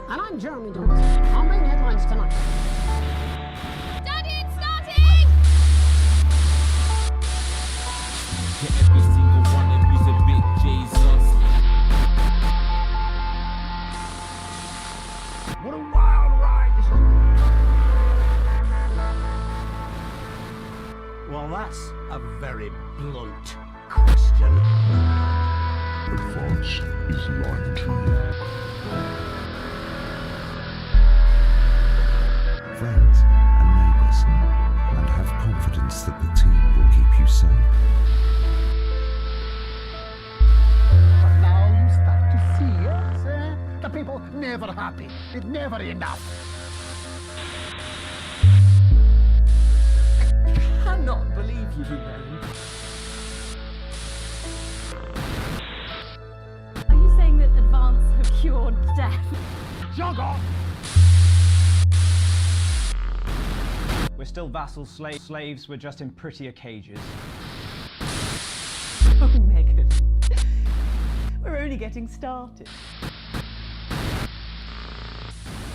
And I'm Jeremy Dawes. Our main headlines tonight. Daddy, it's starting! Yeah, every single one of you's a bit Jesus. What a wild ride this has been. Well, that's a very blunt question. Advance is lying to you. Friends and neighbours, and have confidence that the team will keep you safe. But now you start to see it, the people never happy. It's never enough. I cannot believe you, man. Are you saying that Advance have cured death? Jog off! We're still vassals, slaves, we're just in prettier cages. Oh, Megan. We're only getting started.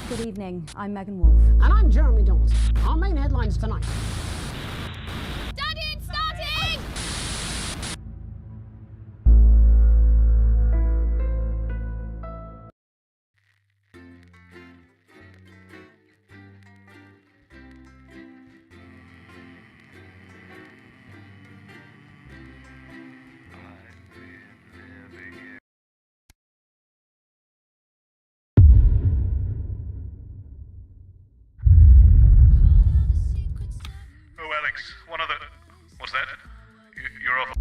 Good evening, I'm Megan Wolf. And I'm Jeremy Dawes. Our main headlines tonight. Daddy, it's starting! Oh, Alex, one of the... What's that? You're off.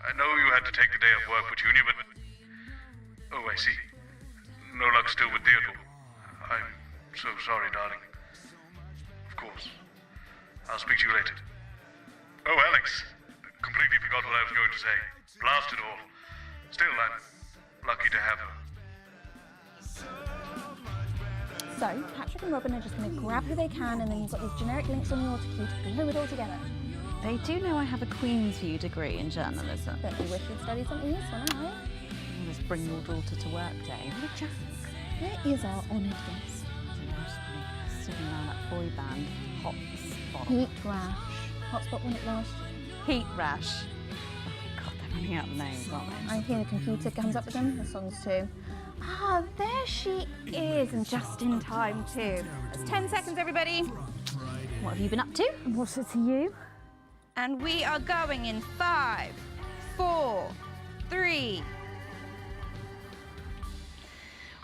I know you had to take the day off work for Junior, but... Oh, I see. No luck still with Theodore. I'm so sorry, darling. Of course. I'll speak to you later. Oh, Alex. Completely forgot what I was going to say. Blast it all. Still, I'm lucky to have her. So, Patrick and Robin are just going to grab who they can, and then you've got these generic links on the auto cue to glue it all together. They do know I have a Queen's View degree in journalism. Don't you wish you'd studied something useful now? Just bring your daughter to work day. What a chance. Where is our honoured guest? Sitting around that boy band. Hot spot. Heat rash. Hotspot when it last. Heat rash. Oh God, they're running out of names, aren't they? I hear the computer comes up with them. The songs too. Ah, there she is, and just in time too. It's 10 seconds, everybody. What have you been up to? What's it to you? And we are going in 5, 4, 3.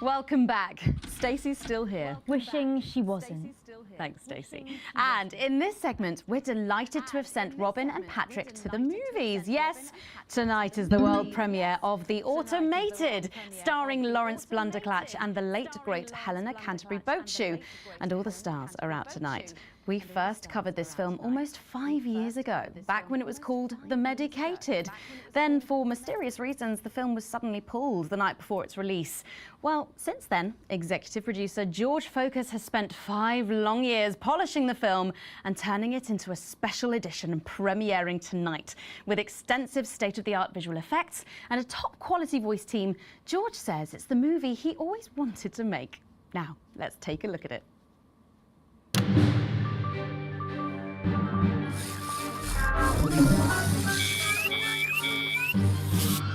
Welcome back. Stacey's still here. Wishing she wasn't. Thanks, Stacey. And in this segment, we're delighted to have sent Robin and Patrick to the movies. Yes, tonight is the world premiere of The Automated, starring Lawrence Blunderclatch and the late, great Helena Canterbury Boatshoe. And all the stars are out tonight. We first covered this film almost 5 years ago, back when it was called The Medicated. Then, for mysterious reasons, the film was suddenly pulled the night before its release. Well, since then, executive producer George Focus has spent 5 long years polishing the film and turning it into a special edition premiering tonight. With extensive state-of-the-art visual effects and a top-quality voice team, George says it's the movie he always wanted to make. Now, let's take a look at it.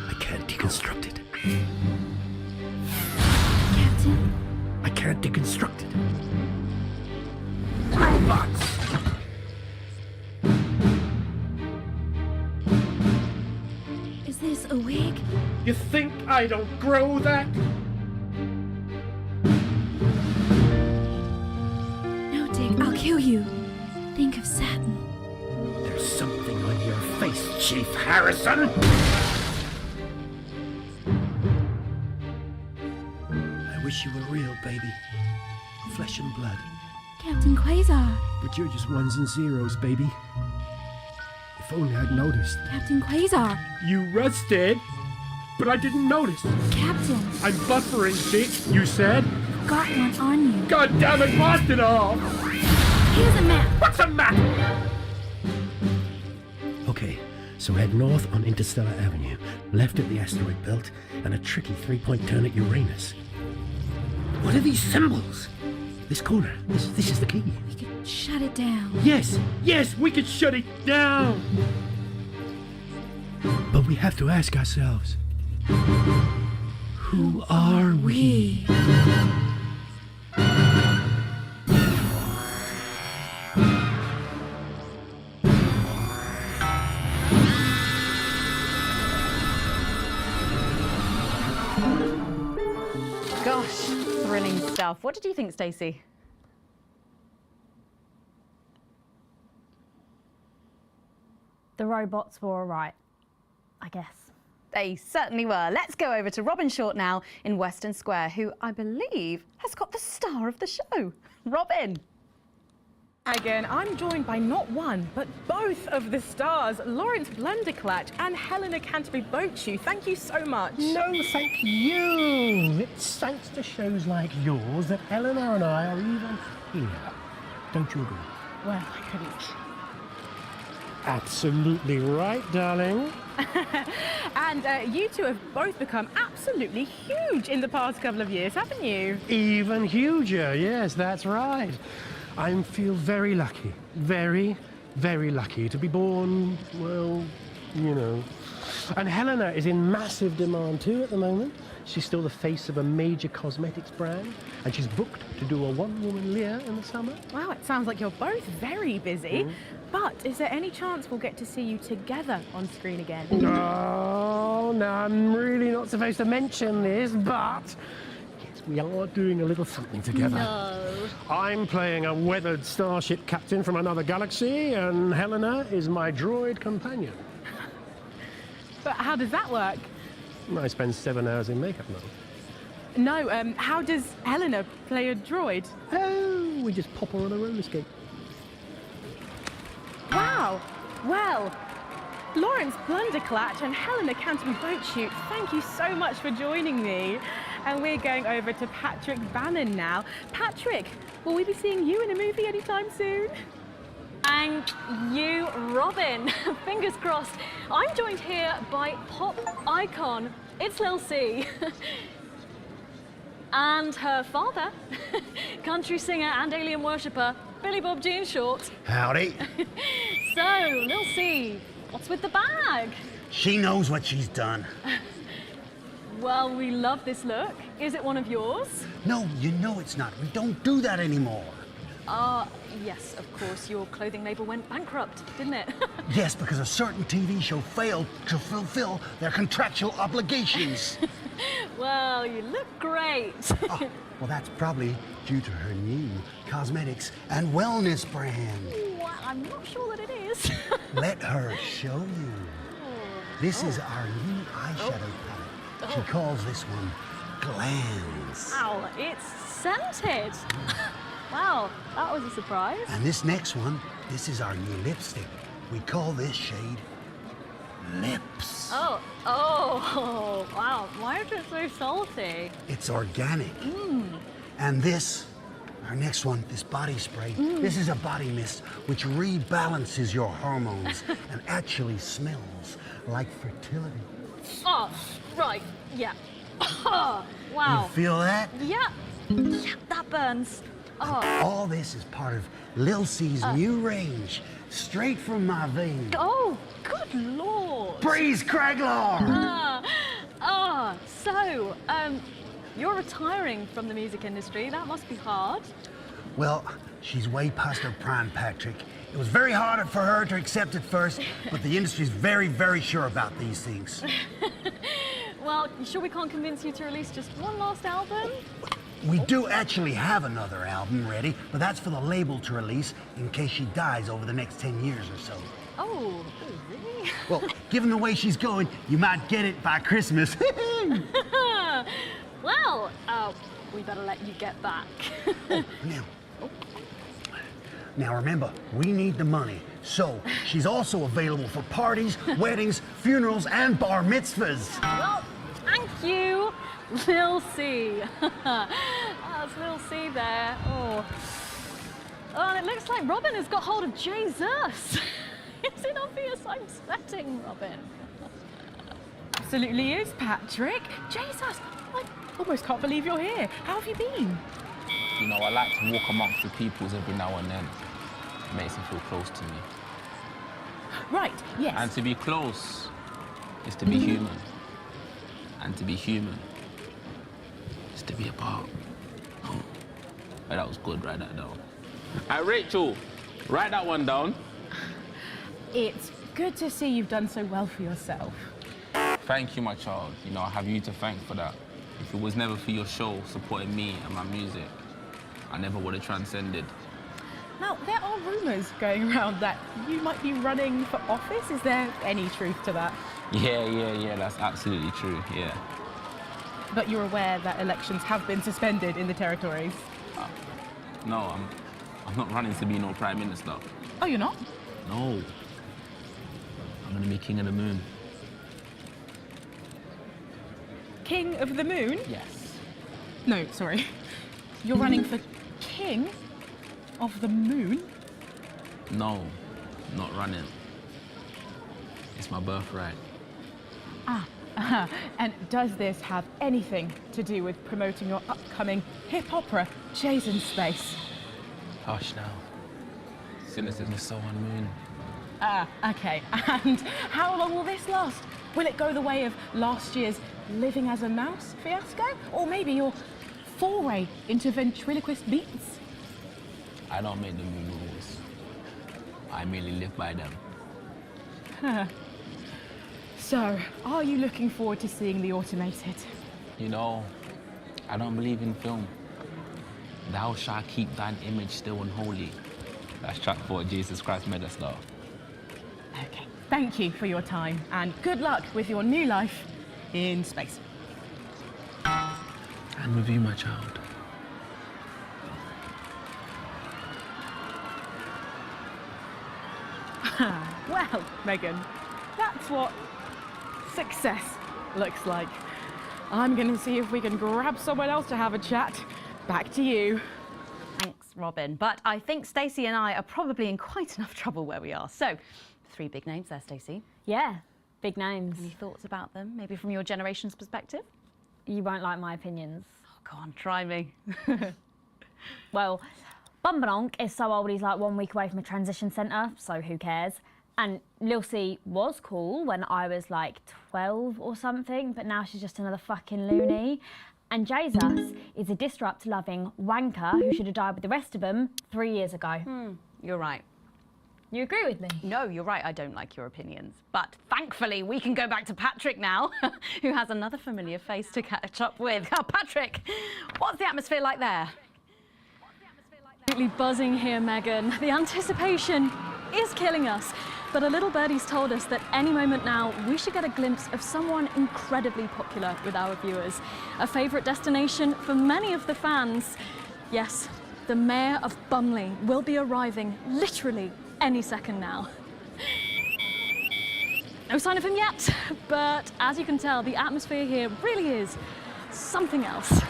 I can't deconstruct it. Captain? I can't deconstruct it. Robots! Is this a wig? You think I don't grow that? No, Dick, I'll kill you. Think of Saturn. There's something on your face, Chief Harrison! I wish you were real, baby. Flesh and blood. Captain Quasar. But you're just ones and zeros, baby. If only I'd noticed. Captain Quasar. You rusted, but I didn't notice. Captain. I'm buffering, Dick, you said. Got one on you. God damn it, lost it all! Here's a map. What's a map? Okay, so head north on Interstellar Avenue, left at the asteroid belt, and a tricky 3-point turn at Uranus. What are these symbols? This corner. This is the key. We could shut it down. Yes, we could shut it down. But we have to ask ourselves, who are we? Gosh, thrilling stuff. What did you think, Stacey? The robots were all right, I guess. They certainly were. Let's go over to Robin Short now in Western Square, who I believe has got the star of the show. Robin. Again, I'm joined by not one, but both of the stars, Lawrence Blunderclatch and Helena Canterbury Boatshoe. Thank you so much. No, thank you. It's thanks to shows like yours that Eleanor and I are even here. Don't you agree? Well, I couldn't. Absolutely right, darling. And you two have both become absolutely huge in the past couple of years, haven't you? Even huger, yes, that's right. I feel very lucky, very, very lucky to be born, well, you know. And Helena is in massive demand too at the moment. She's still the face of a major cosmetics brand, and she's booked to do a one-woman Lear in the summer. Wow, it sounds like you're both very busy. But is there any chance we'll get to see you together on screen again? Oh, no, I'm really not supposed to mention this, but yes, we are doing a little something together. No. I'm playing a weathered starship captain from another galaxy, and Helena is my droid companion. But how does that work? I spend 7 hours in makeup now. No, how does Helena play a droid? Oh, we just pop her on a roller skate. Wow. Well, Lawrence Blunderclatch and Helena Canterbury Boatshoot, thank you so much for joining me. And we're going over to Patrick Bannon now. Patrick, will we be seeing you in a movie anytime soon? Thank you, Robin. Fingers crossed. I'm joined here by pop icon, it's Lil C. And her father, country singer and alien worshipper, Billy Bob Jean Short. Howdy. So, Lil C, what's with the bag? She knows what she's done. Well, we love this look. Is it one of yours? No, you know it's not. We don't do that anymore. Yes, of course. Your clothing label went bankrupt, didn't it? Yes, because a certain TV show failed to fulfill their contractual obligations. Well, you look great. Oh, well, that's probably due to her new cosmetics and wellness brand. Well, I'm not sure that it is. Let her show you. This is our new eyeshadow palette. She calls this one Glands. Wow, it's scented. Wow, that was a surprise. And this next one, this is our new lipstick. We call this shade Lips. Oh, wow. Why is it so salty? It's organic. And this, our next one, this body spray, this is a body mist which rebalances your hormones and actually smells like fertility. Oh, right, yeah. Wow. You feel that? Yeah, that burns. Oh. All this is part of Lil C's new range, straight from my veins. Oh, good lord. Breeze Craglar! So, you're retiring from the music industry. That must be hard. Well, she's way past her prime, Patrick. It was very hard for her to accept at first, but the industry's very, very sure about these things. Well, you sure we can't convince you to release just one last album? We do actually have another album ready, but that's for the label to release in case she dies over the next 10 years or so. Oh, really? Well, given the way she's going, you might get it by Christmas. Well, we better let you get back. Now remember, we need the money. So she's also available for parties, weddings, funerals, and bar mitzvahs. Well, thank you, Lil C. That's Lil C there. Oh, and it looks like Robin has got hold of Jesus. Is it obvious I'm sweating, Robin? Absolutely is, Patrick. Jesus, I almost can't believe you're here. How have you been? You know, I like to walk amongst the peoples every now and then. It makes them feel close to me. Right, yes. And to be close is to be human. And to be human is to be apart. Oh, that was good, write that down. Rachel, write that one down. It's good to see you've done so well for yourself. Thank you, my child. You know, I have you to thank for that. If it was never for your show supporting me and my music, I never would have transcended. Now, there are rumours going around that you might be running for office. Is there any truth to that? Yeah, that's absolutely true, yeah. But you're aware that elections have been suspended in the territories? No, I'm not running to be no Prime Minister. Oh, you're not? No. I'm gonna be King of the Moon. King of the Moon? Yes. No, sorry. You're running for King of the Moon? No, not running. It's my birthright. And does this have anything to do with promoting your upcoming hip opera, Jason Space? Hush now. Cynicism is so unmoon. Okay. And how long will this last? Will it go the way of last year's Living as a Mouse fiasco? Or maybe your foray into ventriloquist beats? I don't make the new rules. I merely live by them. So, are you looking forward to seeing The Automated? You know, I don't believe in film. Thou shalt keep thine image still unholy. That's track 4, Jesus Christ Megastar. Okay, thank you for your time and good luck with your new life in space. And with you, my child. Well, Megan, that's what success looks like. I'm going to see if we can grab someone else to have a chat. Back to you. Thanks, Robin. But I think Stacey and I are probably in quite enough trouble where we are. So, 3 big names there, Stacey. Yeah, big names. Any thoughts about them, maybe from your generation's perspective? You won't like my opinions. Oh, go on, try me. Well, Bumbanonk is so old he's like 1 week away from a transition centre, so who cares? And Lil C was cool when I was like 12 or something, but now she's just another fucking loony. And Jesus is a disrupt-loving wanker who should have died with the rest of them 3 years ago. You're right. You agree with me? No, you're right, I don't like your opinions. But thankfully, we can go back to Patrick now, who has another familiar face to catch up with. Oh, Patrick, what's the atmosphere like there? Absolutely buzzing here, Megan. The anticipation is killing us. But a little birdie's told us that any moment now we should get a glimpse of someone incredibly popular with our viewers. A favourite destination for many of the fans. Yes, the Mayor of Bumley will be arriving literally any second now. No sign of him yet, but as you can tell, the atmosphere here really is something else.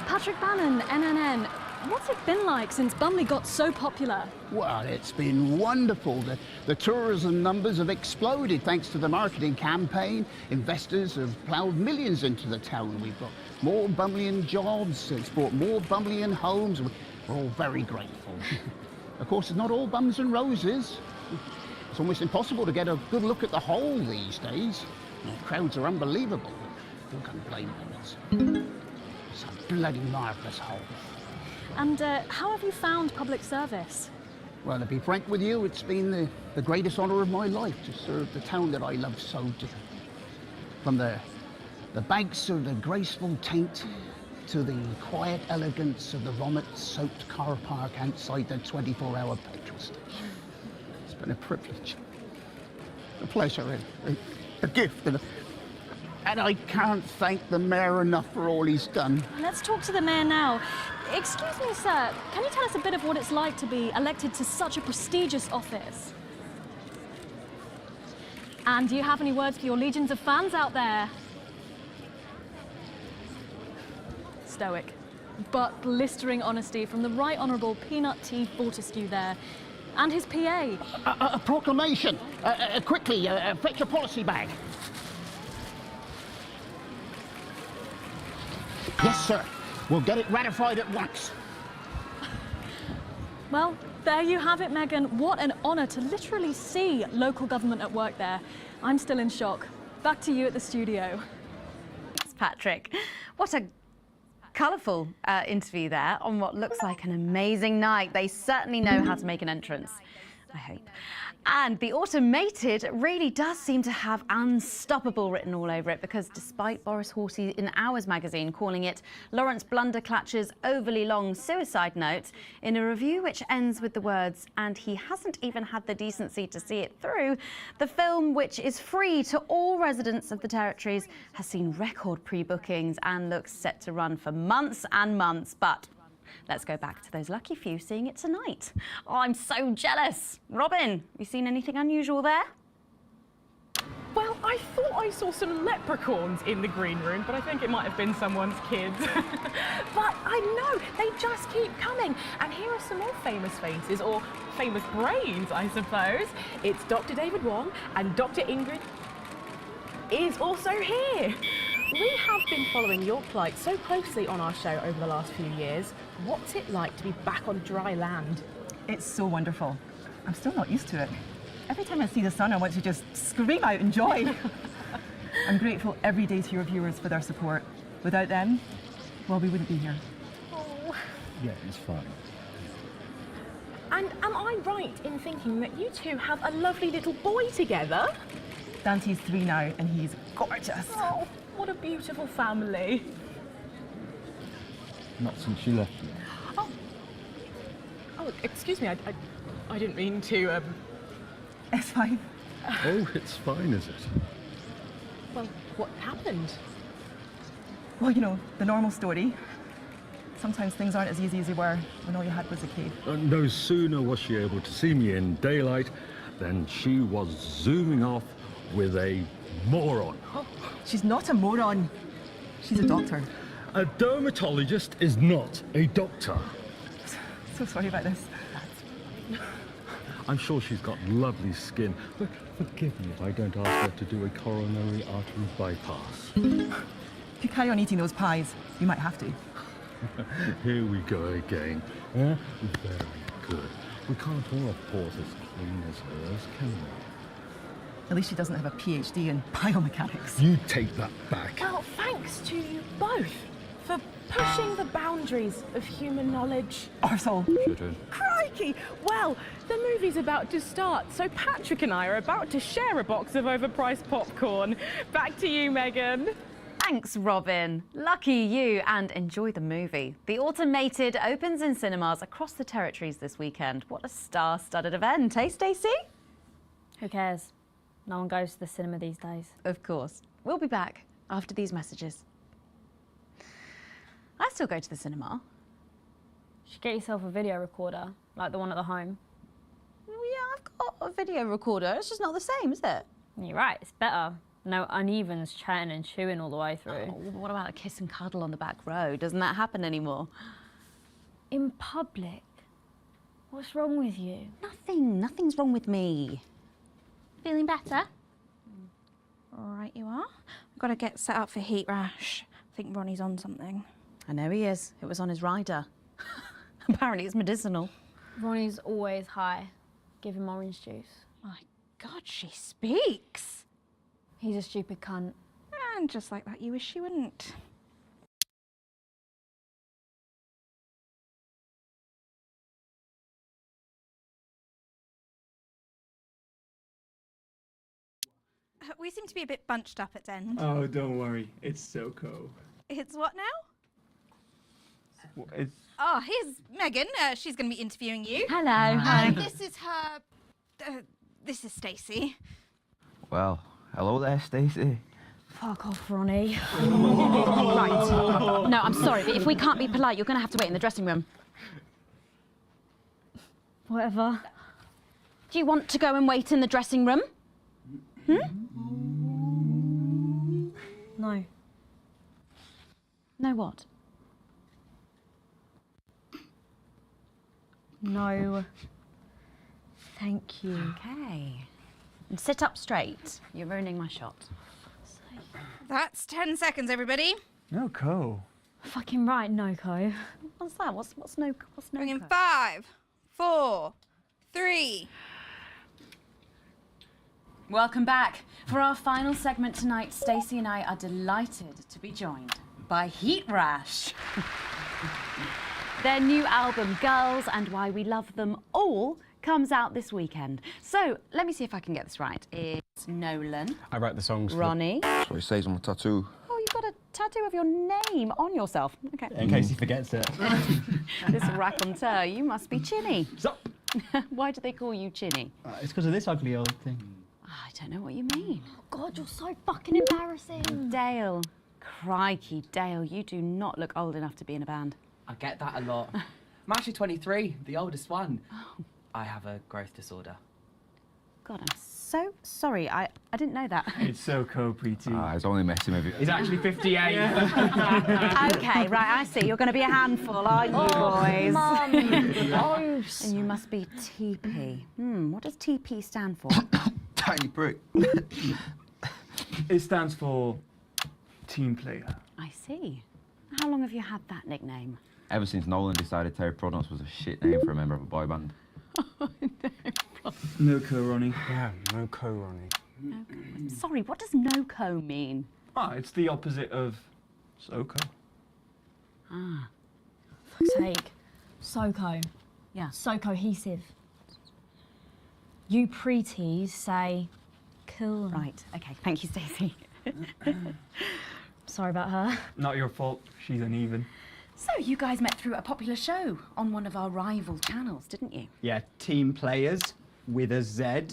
Patrick Bannon, NNN. What's it been like since Bumley got so popular? Well, it's been wonderful. The tourism numbers have exploded thanks to the marketing campaign. Investors have ploughed millions into the town. We've got more Bumleyan jobs. It's brought more Bumleyan homes. We're all very grateful. Of course, it's not all bums and roses. It's almost impossible to get a good look at the whole these days. The crowds are unbelievable. Who can blame them? It's a bloody marvellous whole. And how have you found public service? Well, to be frank with you, it's been the greatest honour of my life to serve the town that I love so dearly. From the banks of the graceful Taint to the quiet elegance of the vomit-soaked car park outside the 24-hour petrol station. It's been a privilege, a pleasure, a gift, and I can't thank the mayor enough for all he's done. Let's talk to the mayor now. Excuse me, sir, can you tell us a bit of what it's like to be elected to such a prestigious office? And do you have any words for your legions of fans out there? Stoic, but blistering honesty from the Right Honourable Peanut T. Fortescue there. And his PA. A proclamation! Quickly, fetch a policy bag. Yes, sir. We'll get it ratified at once. Well, there you have it, Megan. What an honour to literally see local government at work there. I'm still in shock. Back to you at the studio. Thanks, Patrick. What a colourful interview there on what looks like an amazing night. They certainly know how to make an entrance, I hope. And the automated really does seem to have unstoppable written all over it, because despite Boris Horsey in Hours magazine calling it Lawrence Blunderclatch's overly long suicide note, in a review which ends with the words, and he hasn't even had the decency to see it through, the film, which is free to all residents of the territories, has seen record pre-bookings and looks set to run for months and months. But let's go back to those lucky few seeing it tonight. Oh, I'm so jealous. Robin, you seen anything unusual there? Well, I thought I saw some leprechauns in the green room, but I think it might have been someone's kids. But I know, they just keep coming. And here are some more famous faces, or famous brains, I suppose. It's Dr. David Wong, and Dr. Ingrid is also here. We have been following your plight so closely on our show over the last few years. What's it like to be back on dry land? It's so wonderful. I'm still not used to it. Every time I see the sun, I want to just scream out in joy. I'm grateful every day to your viewers for their support. Without them, well, we wouldn't be here. Oh. Yeah, it's fun. And am I right in thinking that you two have a lovely little boy together? Dante's 3 now, and he's gorgeous. Oh, what a beautiful family. Not since you left me. Oh, excuse me, I didn't mean to, It's fine. Oh, it's fine, is it? Well, what happened? Well, you know, the normal story. Sometimes things aren't as easy as they were when all you had was a cave. No sooner was she able to see me in daylight than she was zooming off with a moron. Oh, she's not a moron. She's a doctor. A dermatologist is not a doctor. So sorry about this. I'm sure she's got lovely skin, but forgive me if I don't ask her to do a coronary artery bypass. If you carry on eating those pies, you might have to. Here we go again. Very good. We can't all have pores as clean as hers, can we? At least she doesn't have a PhD in biomechanics. You take that back. Well, thanks to you both for pushing the boundaries of human knowledge. Arsehole. Crikey! Well, the movie's about to start, so Patrick and I are about to share a box of overpriced popcorn. Back to you, Megan. Thanks, Robin. Lucky you, and enjoy the movie. The Automated opens in cinemas across the territories this weekend. What a star-studded event, eh, Stacey? Who cares? No one goes to the cinema these days. Of course. We'll be back after these messages. I still go to the cinema. You should get yourself a video recorder, like the one at the home. Yeah, I've got a video recorder. It's just not the same, is it? You're right, it's better. No unevens chatting and chewing all the way through. Oh, what about a kiss and cuddle on the back row? Doesn't that happen anymore? In public? What's wrong with you? Nothing's wrong with me. Feeling better? All right, you are. We've got to get set up for heat rash. I think Ronnie's on something. I know he is. It was on his rider. Apparently it's medicinal. Ronnie's always high. Give him orange juice. My God, she speaks. He's a stupid cunt. And just like that, you wish she wouldn't. We seem to be a bit bunched up at end. Oh, don't worry. It's Soko. It's what now? It's... Oh, here's Megan. She's going to be interviewing you. Hello. Hi. This is her... this is Stacey. Well, hello there, Stacey. Fuck off, Ronnie. Right. No, I'm sorry, but if we can't be polite, you're going to have to wait in the dressing room. Whatever. Do you want to go and wait in the dressing room? No. No what? No. Thank you. Okay. And sit up straight. You're ruining my shot. That's 10 seconds, everybody. No, Co. Fucking right, Noko. What's that? What's no? Bring in 5, 4, 3. Welcome back. For our final segment tonight, Stacey and I are delighted to be joined by Heat Rash. Their new album, Girls and Why We Love Them All, comes out this weekend. So, let me see if I can get this right. It's Nolan. I write the songs. Ronnie. That's what it says on my tattoo. Oh, you've got a tattoo of your name on yourself. Okay. In case he forgets it. This raconteur, you must be Chinny. Stop. Why do they call you Chinny? It's because of this ugly old thing. I don't know what you mean. Oh, God, you're so fucking embarrassing. Dale. Crikey, Dale, you do not look old enough to be in a band. I get that a lot. I'm actually 23, the oldest one. Oh. I have a growth disorder. God, I'm so sorry. I didn't know that. It's Soko, Preeti. He's only messing with you. He's actually 58. Okay, right, I see. You're going to be a handful, aren't you, boys? Mum. And you must be TP. What does TP stand for? Tiny prick. It stands for team player. I see. How long have you had that nickname? Ever since Nolan decided Terry Prodnos was a shit name for a member of a boy band. No Co, Ronnie. Yeah, no Co, Ronnie. Sorry, what does no-co mean? It's the opposite of Soko. Ah. Fuck's sake. Soko. Yeah. So cohesive. You preties say cool. Right, okay. Thank you, Stacey. Sorry about her. Not your fault. She's uneven. So you guys met through a popular show on one of our rival channels, didn't you? Yeah, Team Players with a Z.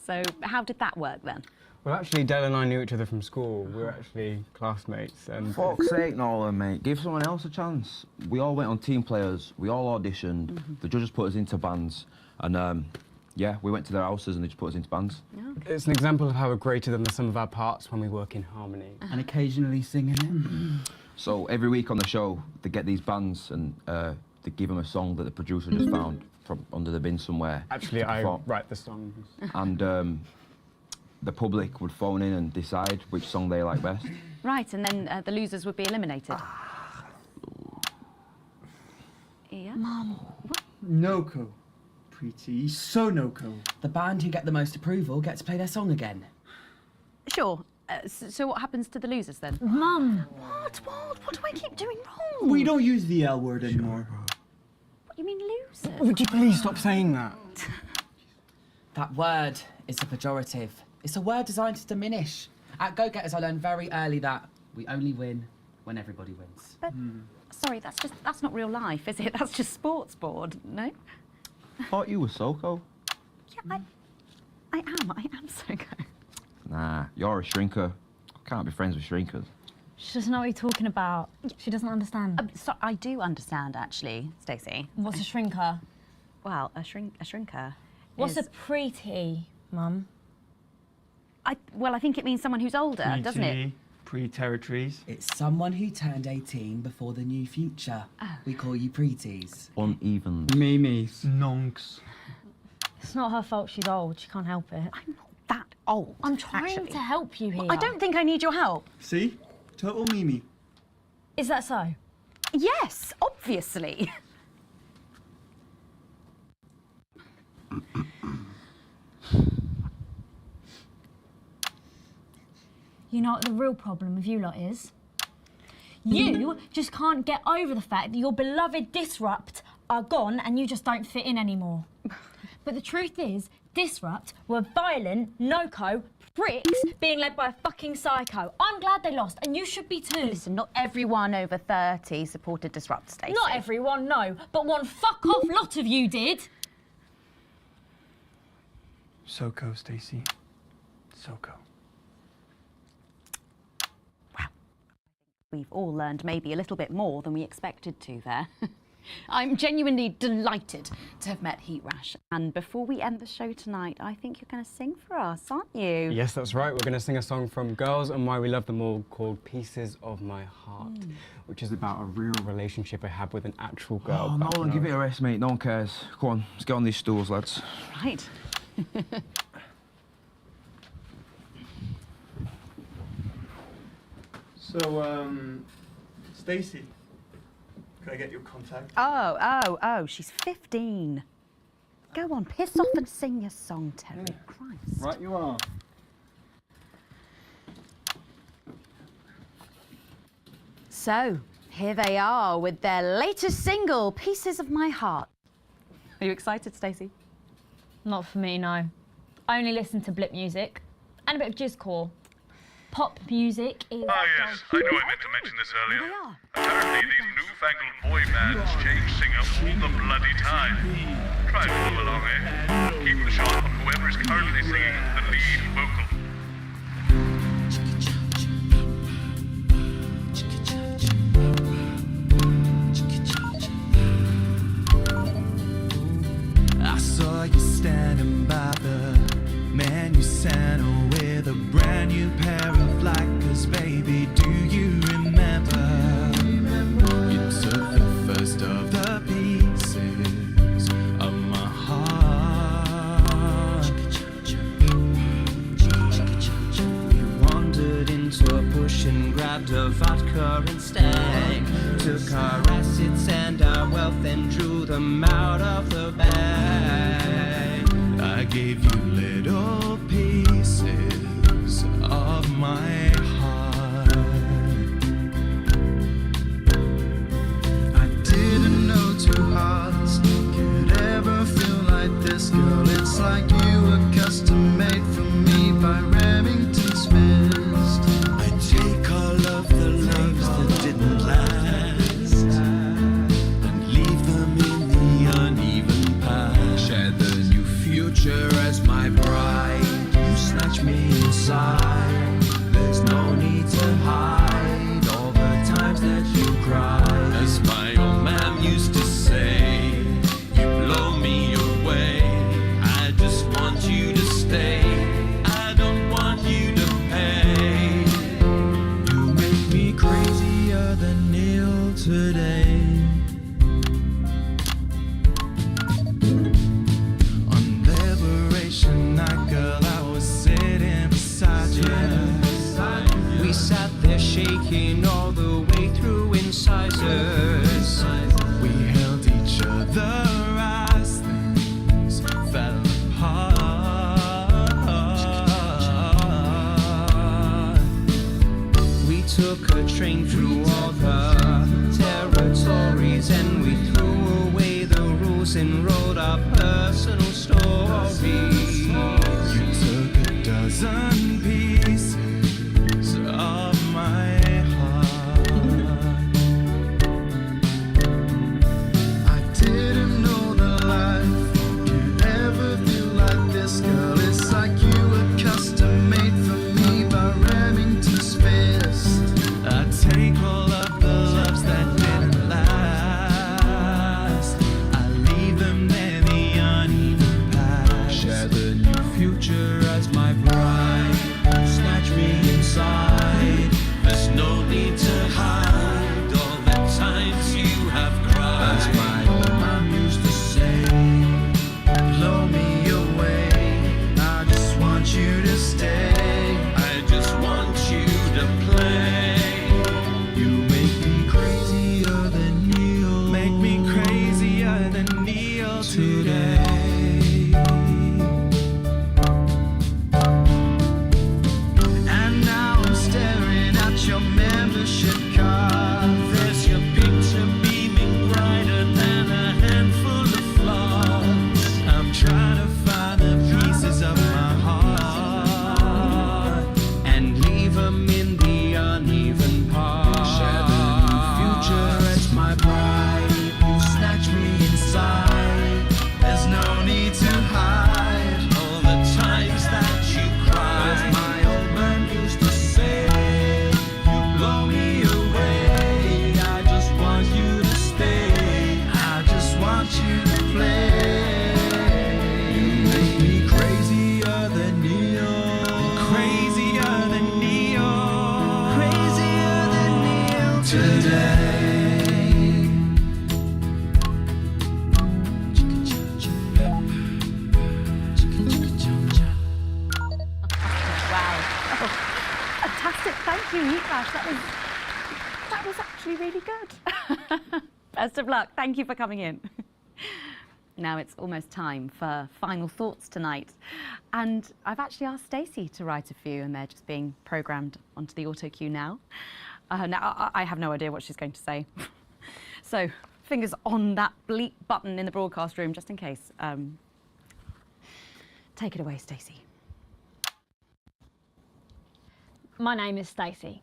So how did that work then? Well, actually, Dale and I knew each other from school. We were actually classmates, and... Fuck's sake, Nolan, mate. Give someone else a chance. We all went on Team Players. We all auditioned. The judges put us into bands. And, yeah, we went to their houses and they just put us into bands. It's an example of how we're greater than the sum of our parts when we work in harmony. And occasionally singing it. So every week on the show, they get these bands and they give them a song that the producer just found from under the bin somewhere. Actually, I write the songs. And the public would phone in and decide which song they like best. Right, and then the losers would be eliminated. Yeah? Mum. No-co. Pretty so no-co. The band who get the most approval get to play their song again. Sure. So what happens to the losers then? Mum. What do I keep doing wrong? We don't use the L word anymore. What do you mean losers? Would you please stop saying that? That word is a pejorative. It's a word designed to diminish. At Go-Getters, I learned very early that we only win when everybody wins. But, sorry, that's not real life, is it? That's just sports board, no? Thought you were Soko. Yeah, I am Soko. Nah, you're a shrinker. Can't be friends with shrinkers. She doesn't know what you're talking about. She doesn't understand. So I do understand, actually, Stacey. What's a shrinker? Well, a shrinker. What's a preety, Mum? Well, I think it means someone who's older, doesn't it? Pre-territories. It's someone who turned 18 before the new future. We call you preties. Uneven. Mimis. Nonks. It's not her fault she's old. She can't help it. I'm not that old. I'm trying to help you here. I don't think I need your help. See? Total Mimi. Is that so? Yes, obviously. You know what the real problem with you lot is? You just can't get over the fact that your beloved Disrupt are gone and you just don't fit in anymore. But the truth is, Disrupt were violent, no-co pricks being led by a fucking psycho. I'm glad they lost, and you should be too. Listen, not everyone over 30 supported Disrupt, Stacey. Not everyone, no, but one fuck-off lot of you did. Soko, Stacey. Soko. We've all learned maybe a little bit more than we expected to there. I'm genuinely delighted to have met Heat Rash. And before we end the show tonight, I think you're going to sing for us, aren't you? Yes, that's right. We're going to sing a song from Girls and Why We Love Them All called Pieces of My Heart, which is about a real relationship I had with an actual girl. Oh, Nolan, give it a rest, mate. No one cares. Go on, let's get on these stools, lads. Right. So, Stacey, can I get your contact? Oh, she's 15. Go on, piss off and sing your song, Terry. Christ. Right you are. So, here they are with their latest single, Pieces of My Heart. Are you excited, Stacey? Not for me, no. I only listen to blip music and a bit of jizzcore. Pop music is... Ah, yes, I know I meant to mention this earlier. Apparently, these newfangled boy bands change singer all the bloody time. Try to follow along, eh? Keep the shot on whoever is currently singing the lead vocal. I saw you standing by the man you sent with a brand new pair of Lakers, baby. Do you remember? You took the first of the pieces of my heart. You wandered into a bush and grabbed a vodka instead. Took our assets and our wealth and drew them out of the bag. I gave you little pieces of my heart. I didn't know two hearts could ever feel like this, girl. It's like you were custom made for me by Remington Smith. I take all of the loves that didn't last Thank you, Yukash. That was actually really good. Best of luck. Thank you for coming in. Now it's almost time for final thoughts tonight. And I've actually asked Stacey to write a few, and they're just being programmed onto the auto cue now. Now, I have no idea what she's going to say. So, fingers on that bleep button in the broadcast room, just in case. Take it away, Stacey. My name is Stacey.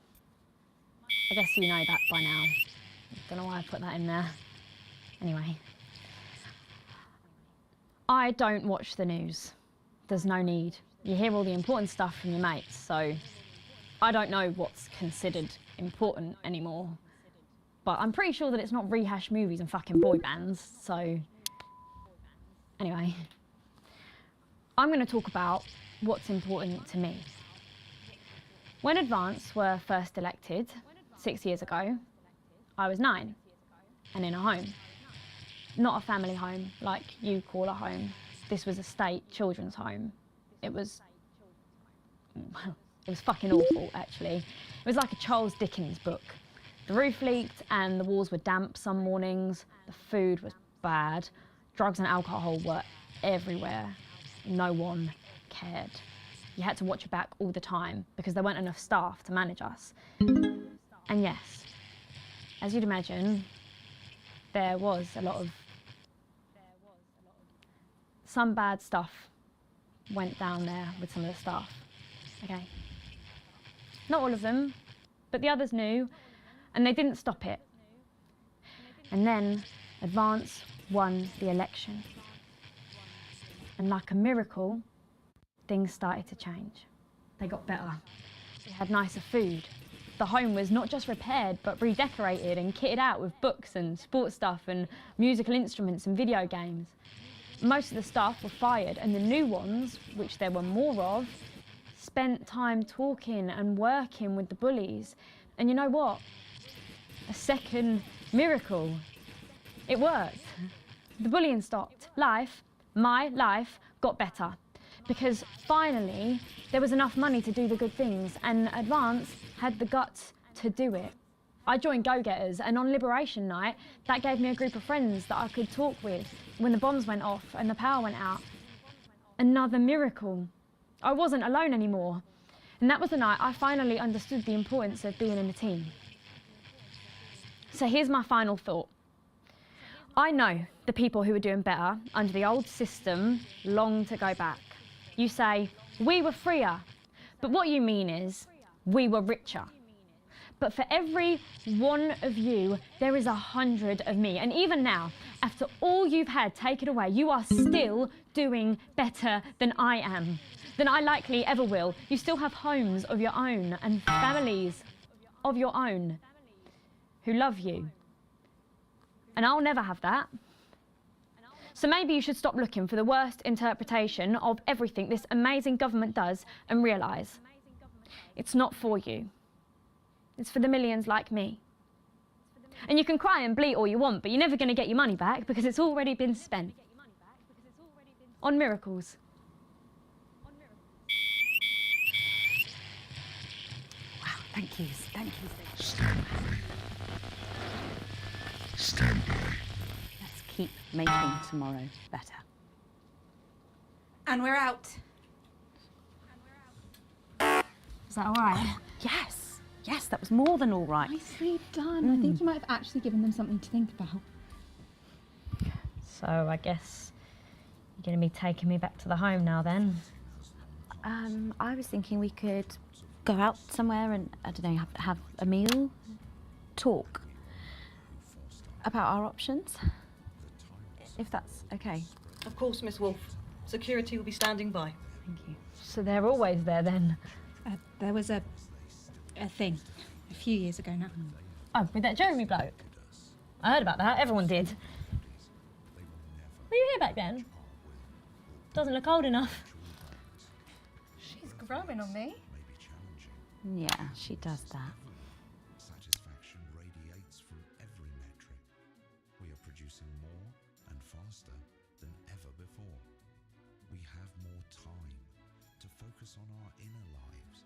I guess you know that by now. Don't know why I put that in there. Anyway. I don't watch the news. There's no need. You hear all the important stuff from your mates, so I don't know what's considered important anymore. But I'm pretty sure that it's not rehashed movies and fucking boy bands, so... Anyway. I'm going to talk about what's important to me. When Advance were first elected, 6 years ago, I was 9 and in a home. Not a family home like you call a home. This was a state children's home. It was fucking awful, actually. It was like a Charles Dickens book. The roof leaked and the walls were damp some mornings. The food was bad. Drugs and alcohol were everywhere. No one cared. You had to watch your back all the time because there weren't enough staff to manage us. And yes, as you'd imagine, there was a lot of... Some bad stuff went down there with some of the staff, okay? Not all of them, but the others knew, and they didn't stop it. And then Advance won the election. And like a miracle, things started to change. They got better. We had nicer food. The home was not just repaired, but redecorated and kitted out with books and sports stuff and musical instruments and video games. Most of the staff were fired, and the new ones, which there were more of, spent time talking and working with the bullies. And you know what? A second miracle. It worked. The bullying stopped. My life, got better. Because finally, there was enough money to do the good things, and Advance had the guts to do it. I joined Go-Getters, and on Liberation Night, that gave me a group of friends that I could talk with when the bombs went off and the power went out. Another miracle. I wasn't alone anymore. And that was the night I finally understood the importance of being in a team. So here's my final thought. I know the people who were doing better under the old system long to go back. You say, we were freer, but what you mean is, we were richer. But for every one of you, there is 100 of me. And even now, after all you've had taken away, you are still doing better than I am, than I likely ever will. You still have homes of your own and families of your own who love you. And I'll never have that. So maybe you should stop looking for the worst interpretation of everything this amazing government does and realise it's not for you. It's for the millions like me. And you can cry and bleat all you want, but you're never going to get your money back because it's already been spent on miracles. Wow, thank you. Thank you. Stand by. Stand by. Let's keep making tomorrow better. And we're out. Is that all right? Yes. Yes, that was more than all right. Nicely done. I think you might have actually given them something to think about. So I guess you're going to be taking me back to the home now then? I was thinking we could go out somewhere and, I don't know, have a meal, talk about our options, if that's okay. Of course, Miss Wolf. Security will be standing by. Thank you. So they're always there then? There was a thing a few years ago now. Oh, with that Jeremy bloke? I heard about that, everyone did. Were you here back then? Doesn't look old enough. She's growing on me. Yeah, she does that. Satisfaction radiates from every metric. We are producing more and faster than ever before. We have more time to focus on our inner lives.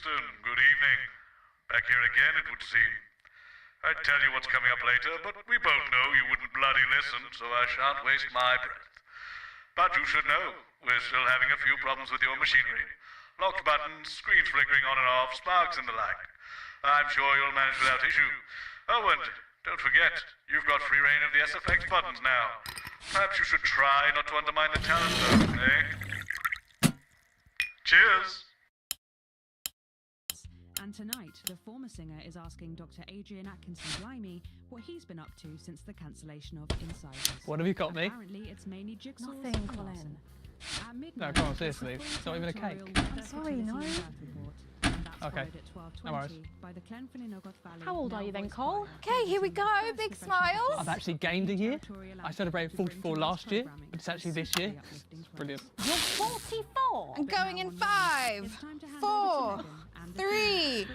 Kingston, good evening. Back here again, it would seem. I'd tell you what's coming up later, but we both know you wouldn't bloody listen, so I shan't waste my breath. But you should know, we're still having a few problems with your machinery. Locked buttons, screens flickering on and off, sparks and the like. I'm sure you'll manage without issue. Oh, and don't forget, you've got free reign of the SFX buttons now. Perhaps you should try not to undermine the talent, though, eh? Cheers! And tonight, the former singer is asking Dr. Adrian Atkinson-Blimey what he's been up to since the cancellation of Insiders. What have you got me? Apparently, it's mainly jigsaws Nothing, and Colin. arson. At No, midnight, come on, the seriously. full It's not even a cake. editorial I'm sorry, no. Report, and that's Okay. followed at 12:20 No worries. by the Glenfinnan-Ogoth Valley How old are you then, Male Cole? Voice Choir. Okay, here we go. Big smiles. I've actually gained a year. I celebrated 44 last year, but it's actually this year. It's brilliant. You're 44. I'm going in 5, 4, 3.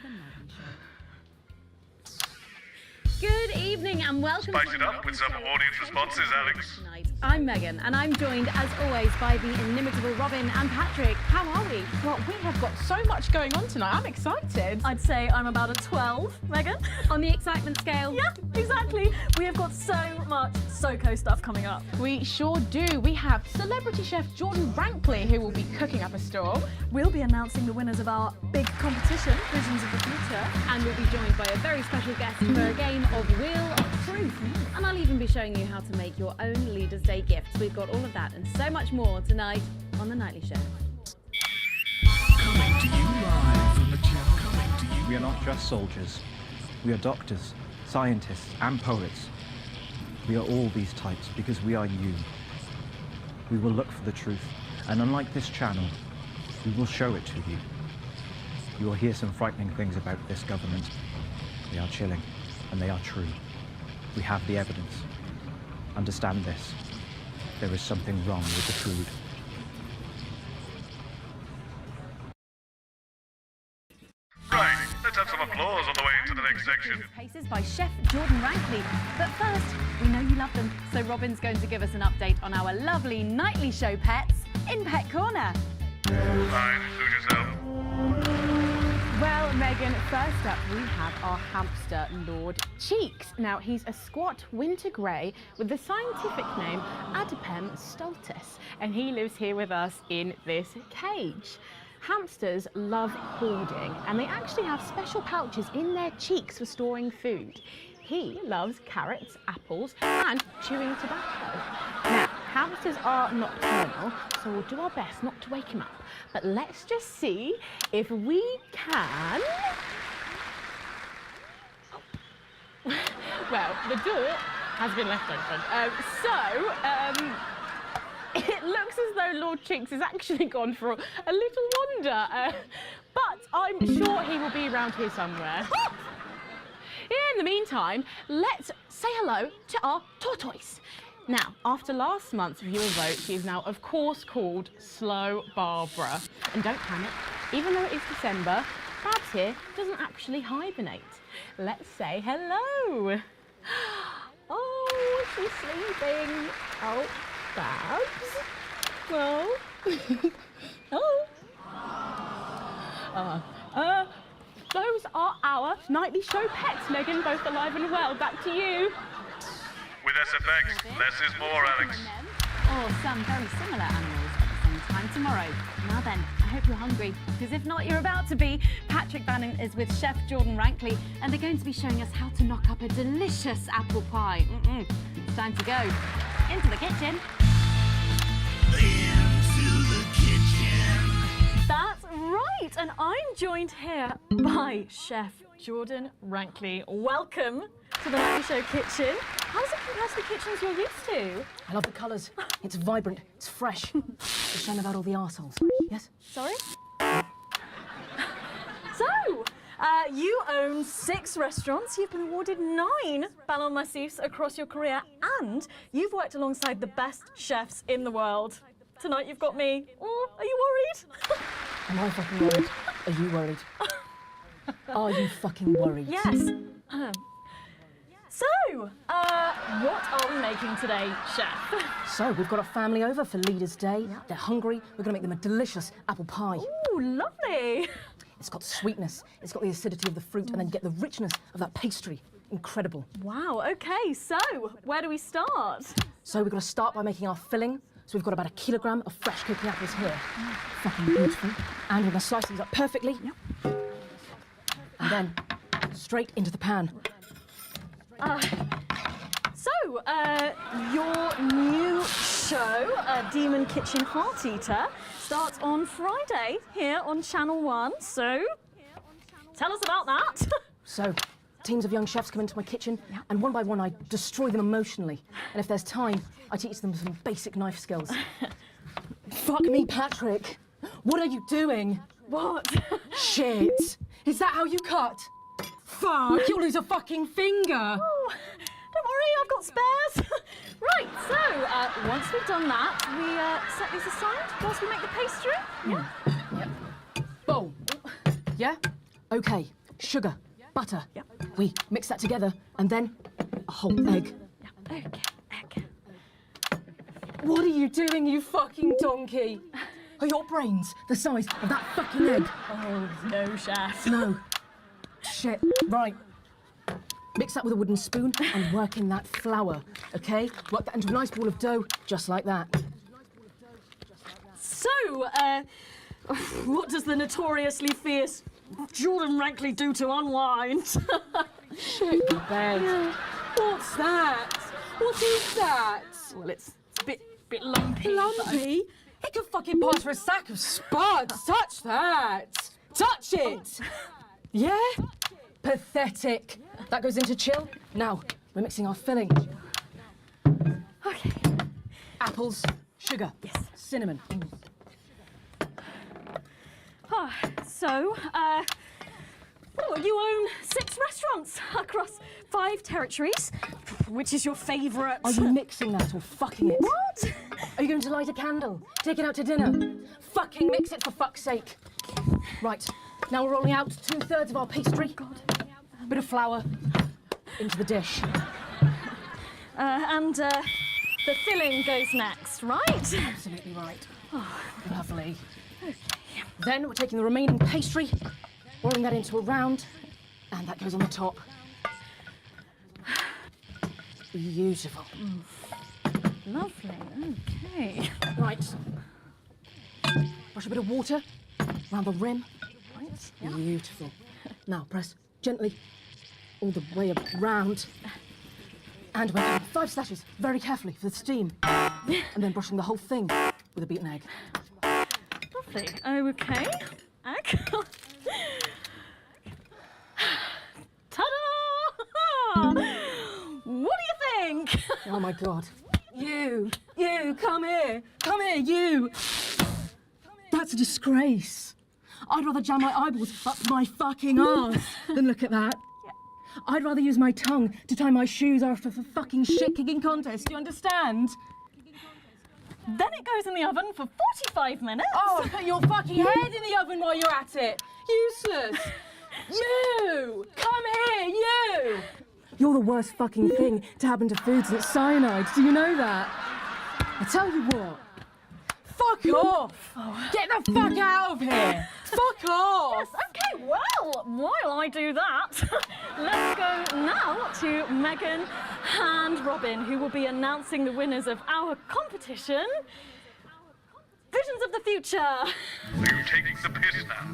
Good evening and welcome Spice it up with some audience responses, Alex. tonight. I'm Megan and I'm joined as always by the inimitable Robin and Patrick. How are we? Well, we have got so much going on tonight. I'm excited. I'd say I'm about a 12, Megan. On the excitement scale? Yeah, exactly. We have got so much SoCo stuff coming up. We sure do. We have celebrity chef Jordan Rankley, who will be cooking up a storm. We'll be announcing the winners of our big competition, Visions of the Future. And we'll be joined by a very special guest for a game of Wheel of Truth. And I'll even be showing you how to make your own Leaders' Day gifts. We've got all of that and so much more tonight on The Nightly Show. We are not just soldiers. We are doctors, scientists, and poets. We are all these types because we are you. We will look for the truth, and unlike this channel, we will show it to you. You will hear some frightening things about this government. They are chilling, and they are true. We have the evidence. Understand this. There is something wrong with the food. Right, let's have some applause on the way into the next section. Paces by Chef Jordan Rankley. But first, we know you love them, so Robin's going to give us an update on our lovely Nightly Show pets in Pet Corner. Fine, suit yourself. Well, Megan, first up we have our hamster, Lord Cheeks. Now, he's a squat winter grey with the scientific name Adipem stultus, and he lives here with us in this cage. Hamsters love hoarding, and they actually have special pouches in their cheeks for storing food. He loves carrots, apples, and chewing tobacco. Now, hamsters are nocturnal, so we'll do our best not to wake him up. But let's just see if we can... Well, the door has been left open. It looks as though Lord Cheeks has actually gone for a little wander. But I'm sure he will be around here somewhere. In the meantime, let's say hello to our tortoise. Now, after last month's viewer vote, she is now, of course, called Slow Barbara. And don't panic, even though it is December, Babs here doesn't actually hibernate. Let's say hello. Oh, she's sleeping. Oh, Babs. Well, oh. Those are our Nightly Show pets, Megan, both alive and well. Back to you. With SFX, less is more, Alex. Or some very similar animals at the same time tomorrow. Now then, I hope you're hungry, because if not, you're about to be. Patrick Bannon is with Chef Jordan Rankley, and they're going to be showing us how to knock up a delicious apple pie. It's time to go into the kitchen. That's right, and I'm joined here by Chef Jordan Rankley. Welcome to the Nightly Show kitchen. How does it compare to the kitchens you're used to? I love the colours. It's vibrant. It's fresh. It's a shame about all the arseholes. Yes? Sorry? So, you own 6 restaurants, you've been awarded 9 Ballon Massifs across your career, and you've worked alongside the best chefs in the world. Tonight you've got me. Oh, are you worried? Am I fucking worried? Are you worried? Are you fucking worried? Yes. So, what are we making today, Chef? So, we've got a family over for Leaders' Day. They're hungry. We're going to make them a delicious apple pie. Ooh, lovely. It's It's got sweetness, it's got the acidity of the fruit, and then you get the richness of that pastry. Incredible. Wow, okay, so where do we start? So we've got to start by making our filling. So we've got about 1 kilogram of fresh cooking apples here. Fucking beautiful. And we're going to slice these up perfectly. And then straight into the pan. So, your new show, Demon Kitchen Heart Eater, starts on Friday here on Channel 1. So, tell us about that. So, teams of young chefs come into my kitchen, and one by one I destroy them emotionally. And if there's time, I teach them some basic knife skills. Fuck me, Patrick. What are you doing? What? Shit. Is that how you cut? Fuck, you'll lose a fucking finger. Oh, don't worry, I've got spares. Right, so once we've done that, we set these aside whilst we make the pastry. Yeah. Bowl. Yeah? Okay. Sugar, butter. We mix that together, and then a whole egg. Okay, egg. What are you doing, you fucking donkey? Are your brains the size of that fucking egg? Oh, no, chef. No. Shit. Right. Mix that with a wooden spoon and work in that flour, okay? Work that into a nice ball of dough, just like that. So, what does the notoriously fierce Jordan Rankley do to unwind? Shit, the bed. What's that? What is that? Well, it's a bit lumpy. Lumpy? It could fucking pass for a sack of spuds. Touch that. Touch it. Yeah? Pathetic. That goes into chill. Now, we're mixing our filling. Okay. Apples, sugar, cinnamon. So, you own 6 restaurants across 5 territories. Which is your favourite? Are you mixing that or fucking it? What? Are you going to light a candle? Take it out to dinner? Fucking mix it for fuck's sake. Right, now we're rolling out 2/3 of our pastry. Bit of flour into the dish. And the filling goes next, right? Absolutely right. Lovely. Then we're taking the remaining pastry, rolling that into a round, and that goes on the top. Beautiful. Lovely, okay. Right. Brush a bit of water around the rim. Right. Beautiful. Now press gently all the way around. And we're adding 5 slashes very carefully for the steam. And then brushing the whole thing with a beaten egg. Lovely. Okay. Egg. Ta-da! What do you think? Oh my God. You, come here, you. That's a disgrace. I'd rather jam my eyeballs up my fucking arse than look at that. I'd rather use my tongue to tie my shoes after a fucking shit-kicking contest, do you understand? Then it goes in the oven for 45 minutes. Oh, put your fucking head in the oven while you're at it. Useless. You! Come here, you! You're the worst fucking thing to happen to foods that's cyanide. Do you know that? I tell you what. Fuck off! Get the fuck out of here! Fuck off! Yes, okay, well, while I do that, let's go now to Megan and Robin, who will be announcing the winners of our competition, Visions of the Future. Are you taking the piss now?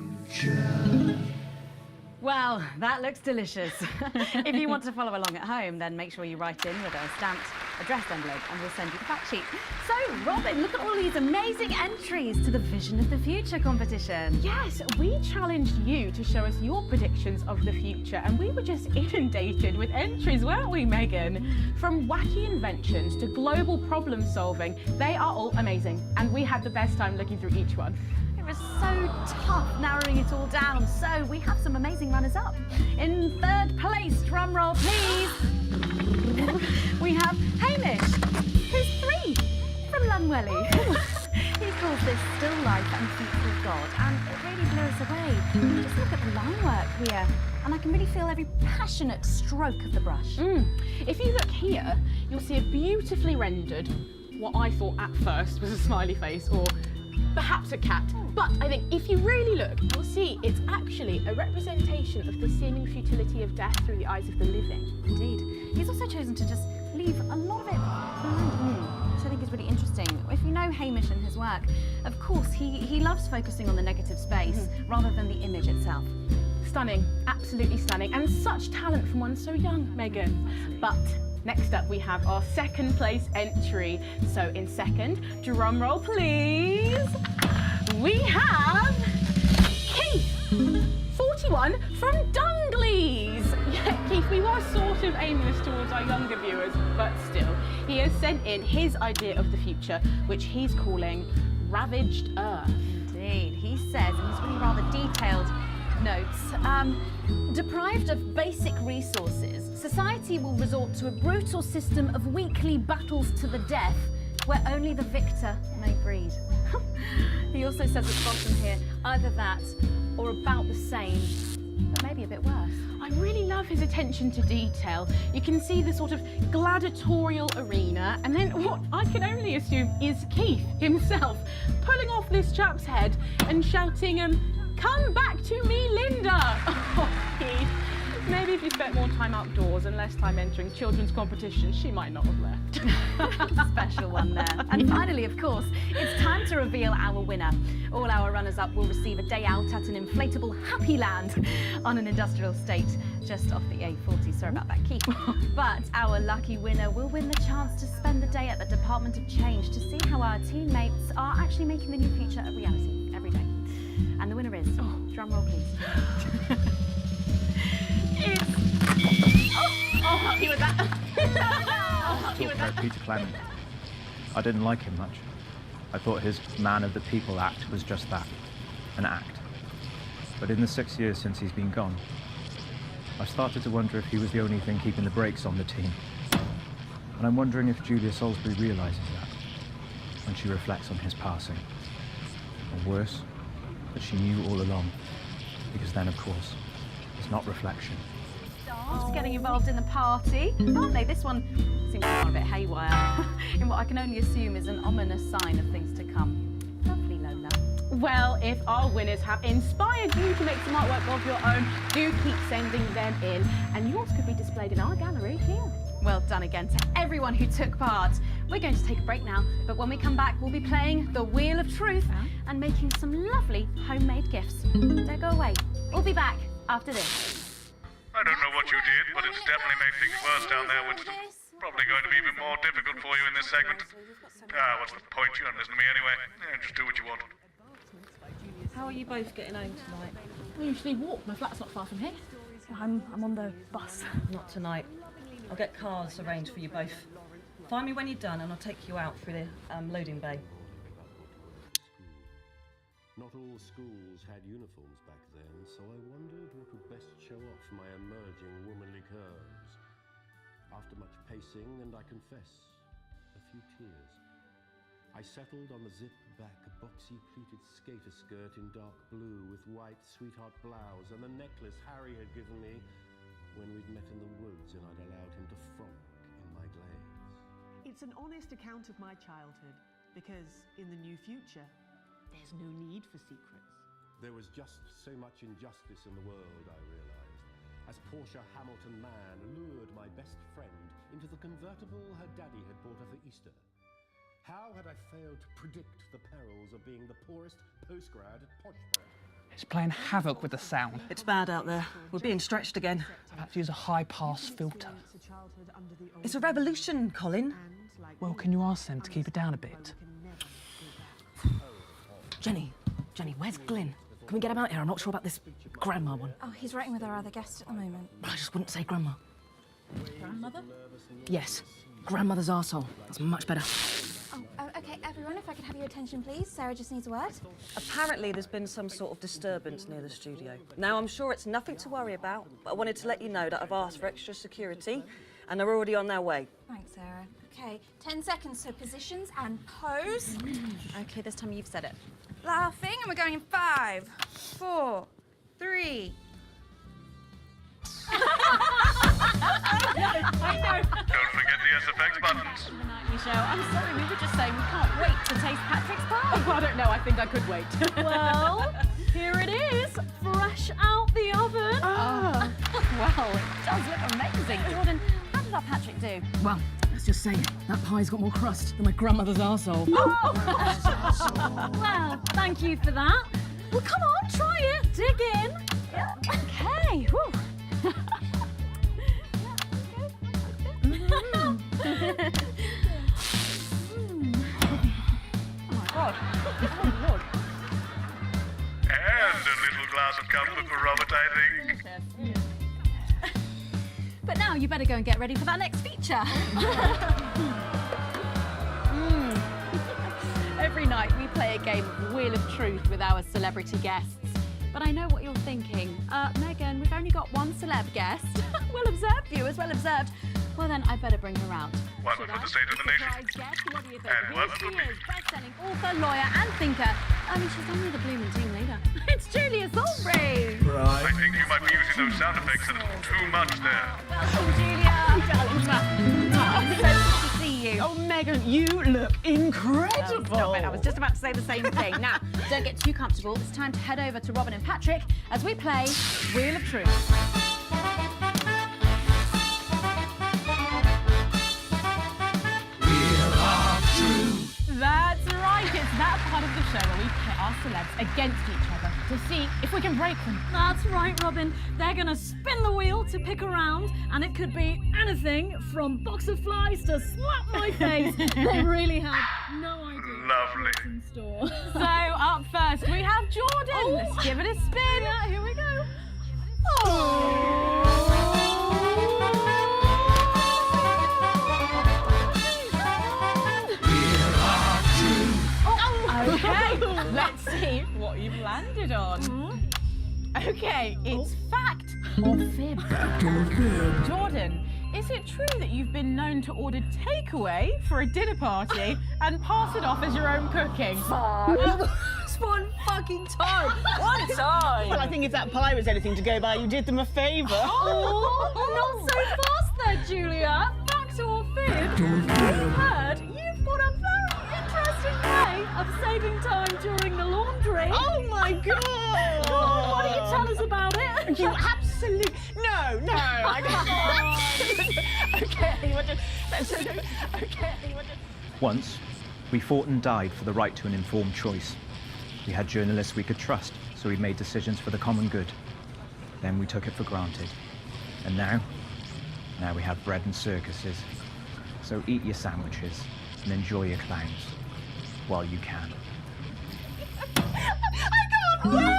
Well, that looks delicious. If you want to follow along at home, then make sure you write in with a stamped addressed envelope and we'll send you the fact sheet. So, Robin, look at all these amazing entries to the Vision of the Future competition. Yes, we challenged you to show us your predictions of the future, and we were just inundated with entries, weren't we, Megan? From wacky inventions to global problem solving, they are all amazing, and we had the best time looking through each one. It was so tough narrowing it all down, so we have some amazing runners-up. In 3rd place, drum roll please, we have Hamish, who's 3 from Lunwelly. He calls this still life and future of God, and it really blew us away. Just look at the line work here, and I can really feel every passionate stroke of the brush. If you look here, you'll see a beautifully rendered, what I thought at first was a smiley face, or perhaps a cat. But I think if you really look, you'll see it's actually a representation of the seeming futility of death through the eyes of the living. Indeed. He's also chosen to just leave a lot of it blank, which I think is really interesting. If you know Hamish and his work, of course, he loves focusing on the negative space rather than the image itself. Stunning, absolutely stunning, and such talent from one so young, Megan. But next up, we have our second place entry. So in second, drum roll please, we have Keith, 41 from Dungleys. Yeah, Keith, we were sort of aiming this towards our younger viewers, but still, he has sent in his idea of the future, which he's calling Ravaged Earth. Indeed, he says, and he's really rather detailed notes, deprived of basic resources, society will resort to a brutal system of weekly battles to the death, where only the victor may breed. He also says at the bottom here, either that or about the same, but maybe a bit worse. I really love his attention to detail. You can see the sort of gladiatorial arena, and then what I can only assume is Keith himself pulling off this chap's head and shouting, "Come back to me, Linda!" Oh, Keith. Maybe if you spent more time outdoors and less time entering children's competitions, she might not have left. Special one there. And finally, of course, it's time to reveal our winner. All our runners-up will receive a day out at an inflatable Happy Land on an industrial estate just off the A40. Sorry about that, Keith. But our lucky winner will win the chance to spend the day at the Department of Change to see how our teammates are actually making the new future a reality every day. And the winner is, drum roll please. I'll help you with that. I'll help you with that. Peter Clement. I didn't like him much. I thought his Man of the People act was just that, an act. But in the 6 years since he's been gone, I started to wonder if he was the only thing keeping the brakes on the team. And I'm wondering if Julia Salisbury realises that when she reflects on his passing. Or worse, that she knew all along. Because then, of course, it's not reflection. Getting involved in the party, aren't they? This one seems to have gone a bit haywire in what I can only assume is an ominous sign of things to come. Lovely Lola. Well, if our winners have inspired you to make some artwork of your own, do keep sending them in, and yours could be displayed in our gallery here. Well done again to everyone who took part. We're going to take a break now, but when we come back, we'll be playing the Wheel of Truth and making some lovely homemade gifts. Don't go away. We'll be back after this. I don't know what you did, but it's definitely made things worse down there, Winston. Probably going to be even more difficult for you in this segment. What's the point? You don't listen to me anyway. Just do what you want. How are you both getting home tonight? I usually walk. My flat's not far from here. I'm on the bus. Not tonight. I'll get cars arranged for you both. Find me when you're done and I'll take you out through the loading bay. Not all schools had uniforms back then, so I wondered what would best show off my emerging womanly curves. After much pacing, and I confess, a few tears, I settled on the zip-back, boxy pleated skater skirt in dark blue with white sweetheart blouse and the necklace Harry had given me when we'd met in the woods and I'd allowed him to frolic in my glades. It's an honest account of my childhood, because in the new future, there's no need for secrets. There was just so much injustice in the world, I realized, as Portia Hamilton Mann lured my best friend into the convertible her daddy had bought her for Easter. How had I failed to predict the perils of being the poorest postgrad at Poshbury? It's playing havoc with the sound. It's bad out there. We're being stretched again. I've had to use a high-pass filter. It's a revolution, Colin. Well, can you ask them to keep it down a bit? Jenny, where's Glyn? Can we get him out here? I'm not sure about this grandma one. Oh, he's writing with our other guest at the moment. I just wouldn't say grandma. Grandmother? Yes, grandmother's arsehole. That's much better. Oh, okay, everyone, if I could have your attention, please. Sarah just needs a word. Apparently there's been some sort of disturbance near the studio. Now, I'm sure it's nothing to worry about, but I wanted to let you know that I've asked for extra security, and they're already on their way. Thanks, Sarah. Okay, 10 seconds, so positions and pose. Okay, this time you've said it. Laughing, and we're going in 5, 4, 3. Don't forget the SFX buttons. Michelle, I'm sorry, we were just saying we can't wait to taste Patrick's pie. I don't know, I think I could wait. Well, here it is, fresh out the oven. Well, it does look amazing. Jordan, how did our Patrick do? Well, let's just say that pie's got more crust than my grandmother's arsehole. Well, thank you for that. Well, come on, try it. Dig in. Yeah. Okay. Whew. Oh my God. Oh Lord. And a little glass of comfort for Robert, I think. But now you better go and get ready for that next feature. Every night we play a game of Wheel of Truth with our celebrity guests. But I know what you're thinking. Megan, we've only got one celeb guest. Well observed, viewers, well observed. Well then, I better bring her round. One for the State of the Nation. And one for me. Best-selling author, lawyer and thinker. I mean, she's only the blooming team leader. It's Julia Thornbury. I think you might be using those sound effects a little too much there. Welcome, Julia. So good to see you. Oh, Megan, you look incredible. Stop it. I was just about to say the same thing. Now, don't get too comfortable. It's time to head over to Robin and Patrick as we play Wheel of Truth. That's right, it's that part of the show where we pit our celebs against each other to see if we can break them. That's right, Robin. They're going to spin the wheel to pick a round, and it could be anything from box of flies to slap my face. They really have no idea Lovely. what's in store. So, up first, we have Jordan. Oh. Let's give it a spin. Yeah, here we go. Okay, let's see what you've landed on. Okay, it's fact or fib. Fact or fib? Jordan, is it true that you've been known to order takeaway for a dinner party and pass it off as your own cooking? It's one fucking time. One time. Well, I think if that pie was anything to go by, you did them a favour. Oh, not so fast there, Julia. Fact or fib? We've heard you've got a very interesting way of saving time during the laundry. Oh my God! Go on, why don't you tell us about it? You absolutely no, I can't. Okay, Once, we fought and died for the right to an informed choice. We had journalists we could trust, so we made decisions for the common good. Then we took it for granted. And now we have bread and circuses. So eat your sandwiches and enjoy your clowns while you can. No!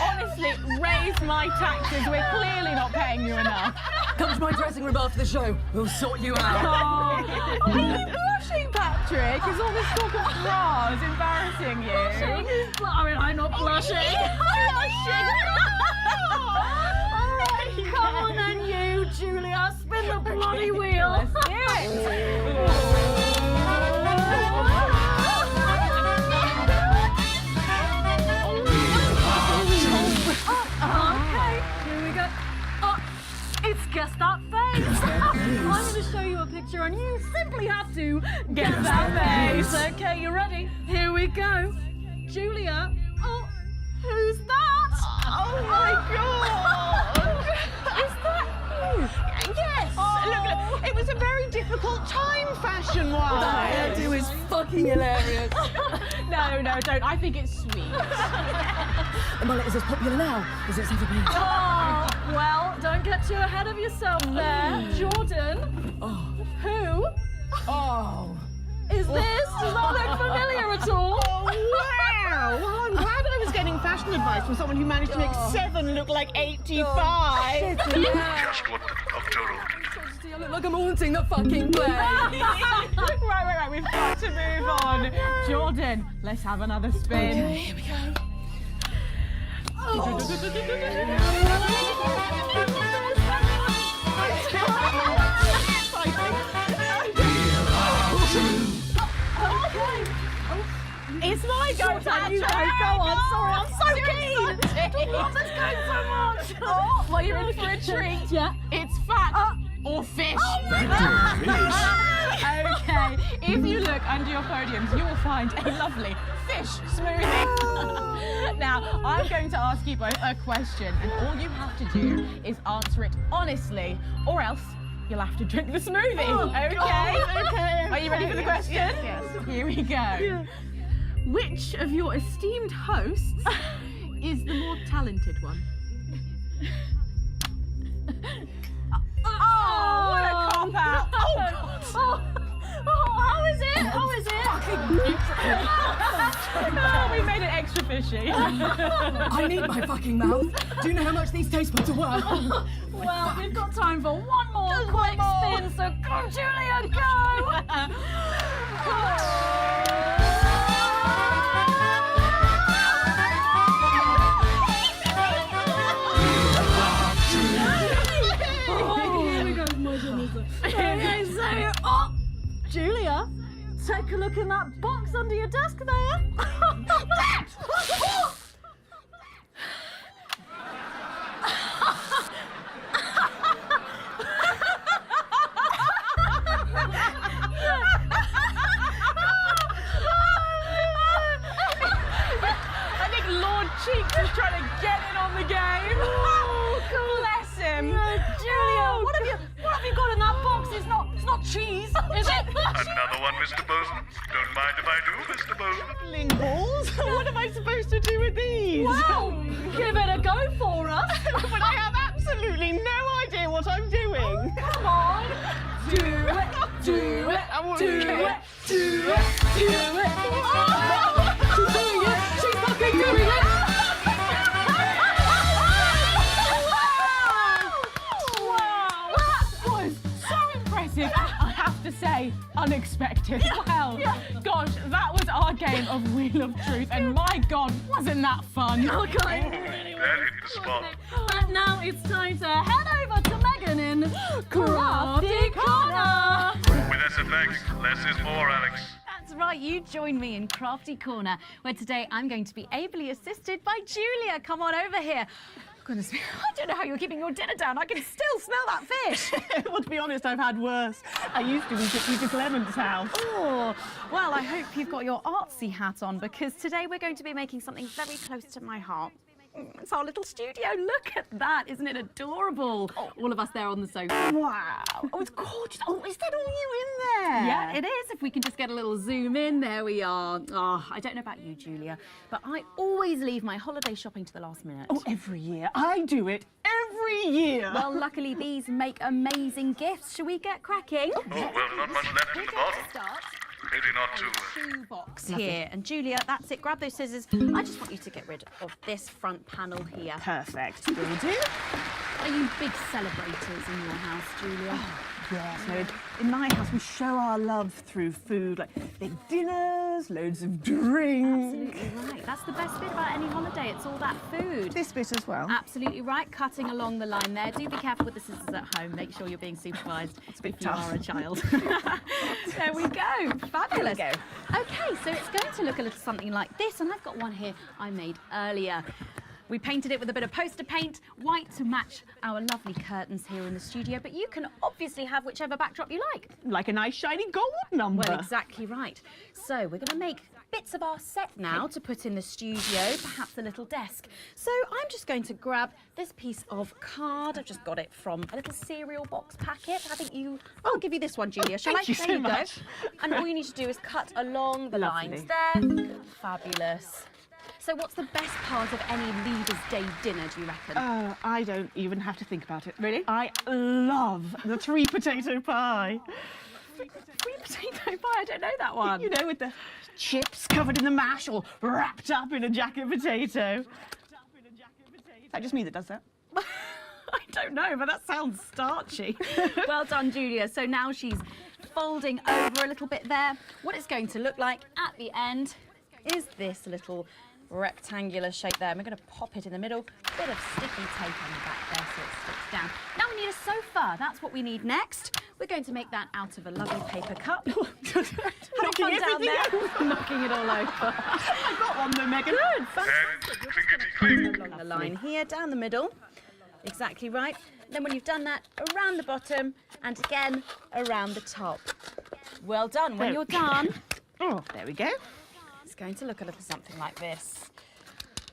Honestly, raise my taxes. We're clearly not paying you enough. Come to my dressing room after the show. We'll sort you out. Are you blushing, Patrick? Is all this talk of bras embarrassing you? I mean, I'm not blushing. Alright, come on then, you, Julia. Spin the bloody wheel. Let's do it. Okay, here we go. Oh, it's Guess That Face. I'm going to show you a picture and you simply have to guess that face. Okay, you ready? Here we go. Julia. Oh, who's that? Oh my God! Is that you? Yes! Look, it was a very difficult time fashion-wise. That hairdo is fucking hilarious. No, don't. I think it's sweet. The mullet is as popular now as it's ever been. Oh, well, don't get too ahead of yourself there. Jordan, who is this? Does that look familiar at all? Oh, wow! Well, I'm glad I was getting fashion advice from someone who managed to make 7 look like 85. Just what the doctor ordered. I look like I'm haunting the fucking place. Right. We've got to move on. Jordan, let's have another spin. Okay, here we go. It's my go, Patrick. You go on. Sorry, I'm so keen. The blood is going so much. Oh, well, you're in for a treat. Yeah. It's fact or fish. Fact or fish? Okay, If you look under your podiums, you will find a lovely fish smoothie. Now, I'm going to ask you both a question, and all you have to do is answer it honestly, or else you'll have to drink the smoothie. Oh, okay? God. Okay. Are you ready for the question? Yes. Here we go. Yeah. Which of your esteemed hosts is the more talented one? Oh, what a cop out! Oh, God. How is it? How is it? Oh, we made it extra fishy. I need my fucking mouth. Do you know how much these taste buds are worth? Well, we've got time for one more quick spin, so go, Julia, go! Okay, so, Julia, take a look in that box under your desk there. I think Lord Cheeks is trying to get in on the game. Oh, God. Bless him. Julia, what have you got in that box? It's not cheese, is it? Another one, Mr. Boson. Don't mind if I do, Mr. Boson. Lingballs? What am I supposed to do with these? Well, give it a go for us. But I have absolutely no idea what I'm doing. Come on. Do it, do it, do it, do it, do it. Oh, she's doing it. She's fucking doing it. Wow, that was so impressive. I have to say, unexpected. Well, gosh, that was our game of Wheel of Truth, and my God, wasn't that fun? Okay. That hit the spot. But now it's time to head over to Megan in Crafty Corner. With SFX, less is more, Alex. That's right, you join me in Crafty Corner, where today I'm going to be ably assisted by Julia. Come on over here. Goodness me, I don't know how you're keeping your dinner down. I can still smell that fish. Well, to be honest, I've had worse. I used to eat at Peter Clement's house. Oh, well, I hope you've got your artsy hat on, because today we're going to be making something very close to my heart. It's our little studio. Look at that. Isn't it adorable? All of us there on the sofa. Wow. Oh, it's gorgeous. Oh, is that all you in there? Yeah, it is. If we can just get a little zoom in, there we are. Oh, I don't know about you, Julia, but I always leave my holiday shopping to the last minute. Oh, every year. I do it every year. Well, luckily these make amazing gifts. Shall we get cracking? Oh, well, not much left in the bottom. Maybe not too... Shoebox here. And Julia, that's it. Grab those scissors. I just want you to get rid of this front panel here. Perfect. Will do. Are you big celebrators in your house, Julia? Yes, no, in my house we show our love through food, like big dinners, loads of drinks. Absolutely right. That's the best bit about any holiday. It's all that food. This bit as well. Absolutely right. Cutting along the line there. Do be careful with the scissors at home. Make sure you're being supervised It's a bit if you tough. are a child. There we go. Fabulous. There we Okay, so it's going to look a little something like this, and I've got one here I made earlier. We painted it with a bit of poster paint, white to match our lovely curtains here in the studio, but you can obviously have whichever backdrop you like. Like a nice shiny gold number. Well, exactly right. So we're going to make bits of our set now to put in the studio, perhaps a little desk. So I'm just going to grab this piece of card. I've just got it from a little cereal box packet. I think I'll give you this one, Julia. Shall thank I? you There so you go. much. And all you need to do is cut along the Lovely. lines there. Fabulous. So what's the best part of any Leaders' Day dinner, do you reckon? I don't even have to think about it. Really? I love the 3 potato pie. 3 potato pie? I don't know that one. You know, with the chips covered in the mash or wrapped up in a jacket potato. Is that just me that does that? I don't know, but that sounds starchy. Well done, Julia. So now she's folding over a little bit there. What it's going to look like at the end is this little rectangular shape there. And we're going to pop it in the middle. Bit of sticky tape on the back there so it sticks down. Now we need a sofa. That's what we need next. We're going to make that out of a lovely paper cup. Have fun down there. Knocking it all over. I got one though, Megan. Good. Fantastic. Along the line here, down the middle. Exactly right. Then when you've done that, around the bottom and again around the top. Well done. When There. you're done, Oh, there we go. it's going to look a little something like this.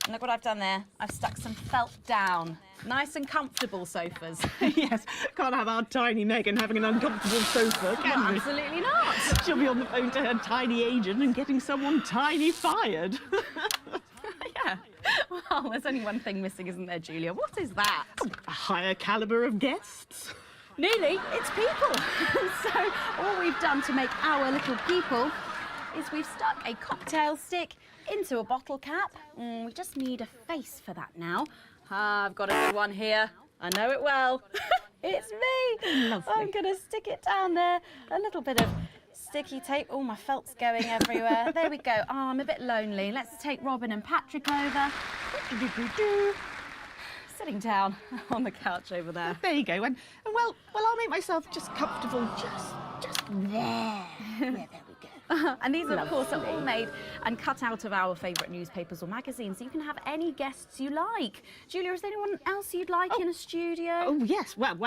And look what I've done there. I've stuck some felt down. Nice and comfortable sofas. Yes, can't have our tiny Megan having an uncomfortable sofa, can Well, we? absolutely not. She'll be on the phone to her tiny agent and getting someone tiny fired. Yeah. Well, there's only one thing missing, isn't there, Julia? What is that? A higher calibre of guests. Nearly. It's people. So all we've done to make our little people is we've stuck a cocktail stick into a bottle cap. We just need a face for that now. I've got a good one here. I know it well. It's me. Lovely. I'm going to stick it down there. A little bit of sticky tape. Oh, my felt's going everywhere. There we go. Oh, I'm a bit lonely. Let's take Robin and Patrick over. Sitting down on the couch over there. There you go. And well, I'll make myself just comfortable just there. Yeah, there we go. And these, of course, are all made and cut out of our favourite newspapers or magazines, so you can have any guests you like. Julia, is there anyone else you'd like in a studio? Oh, yes. Well,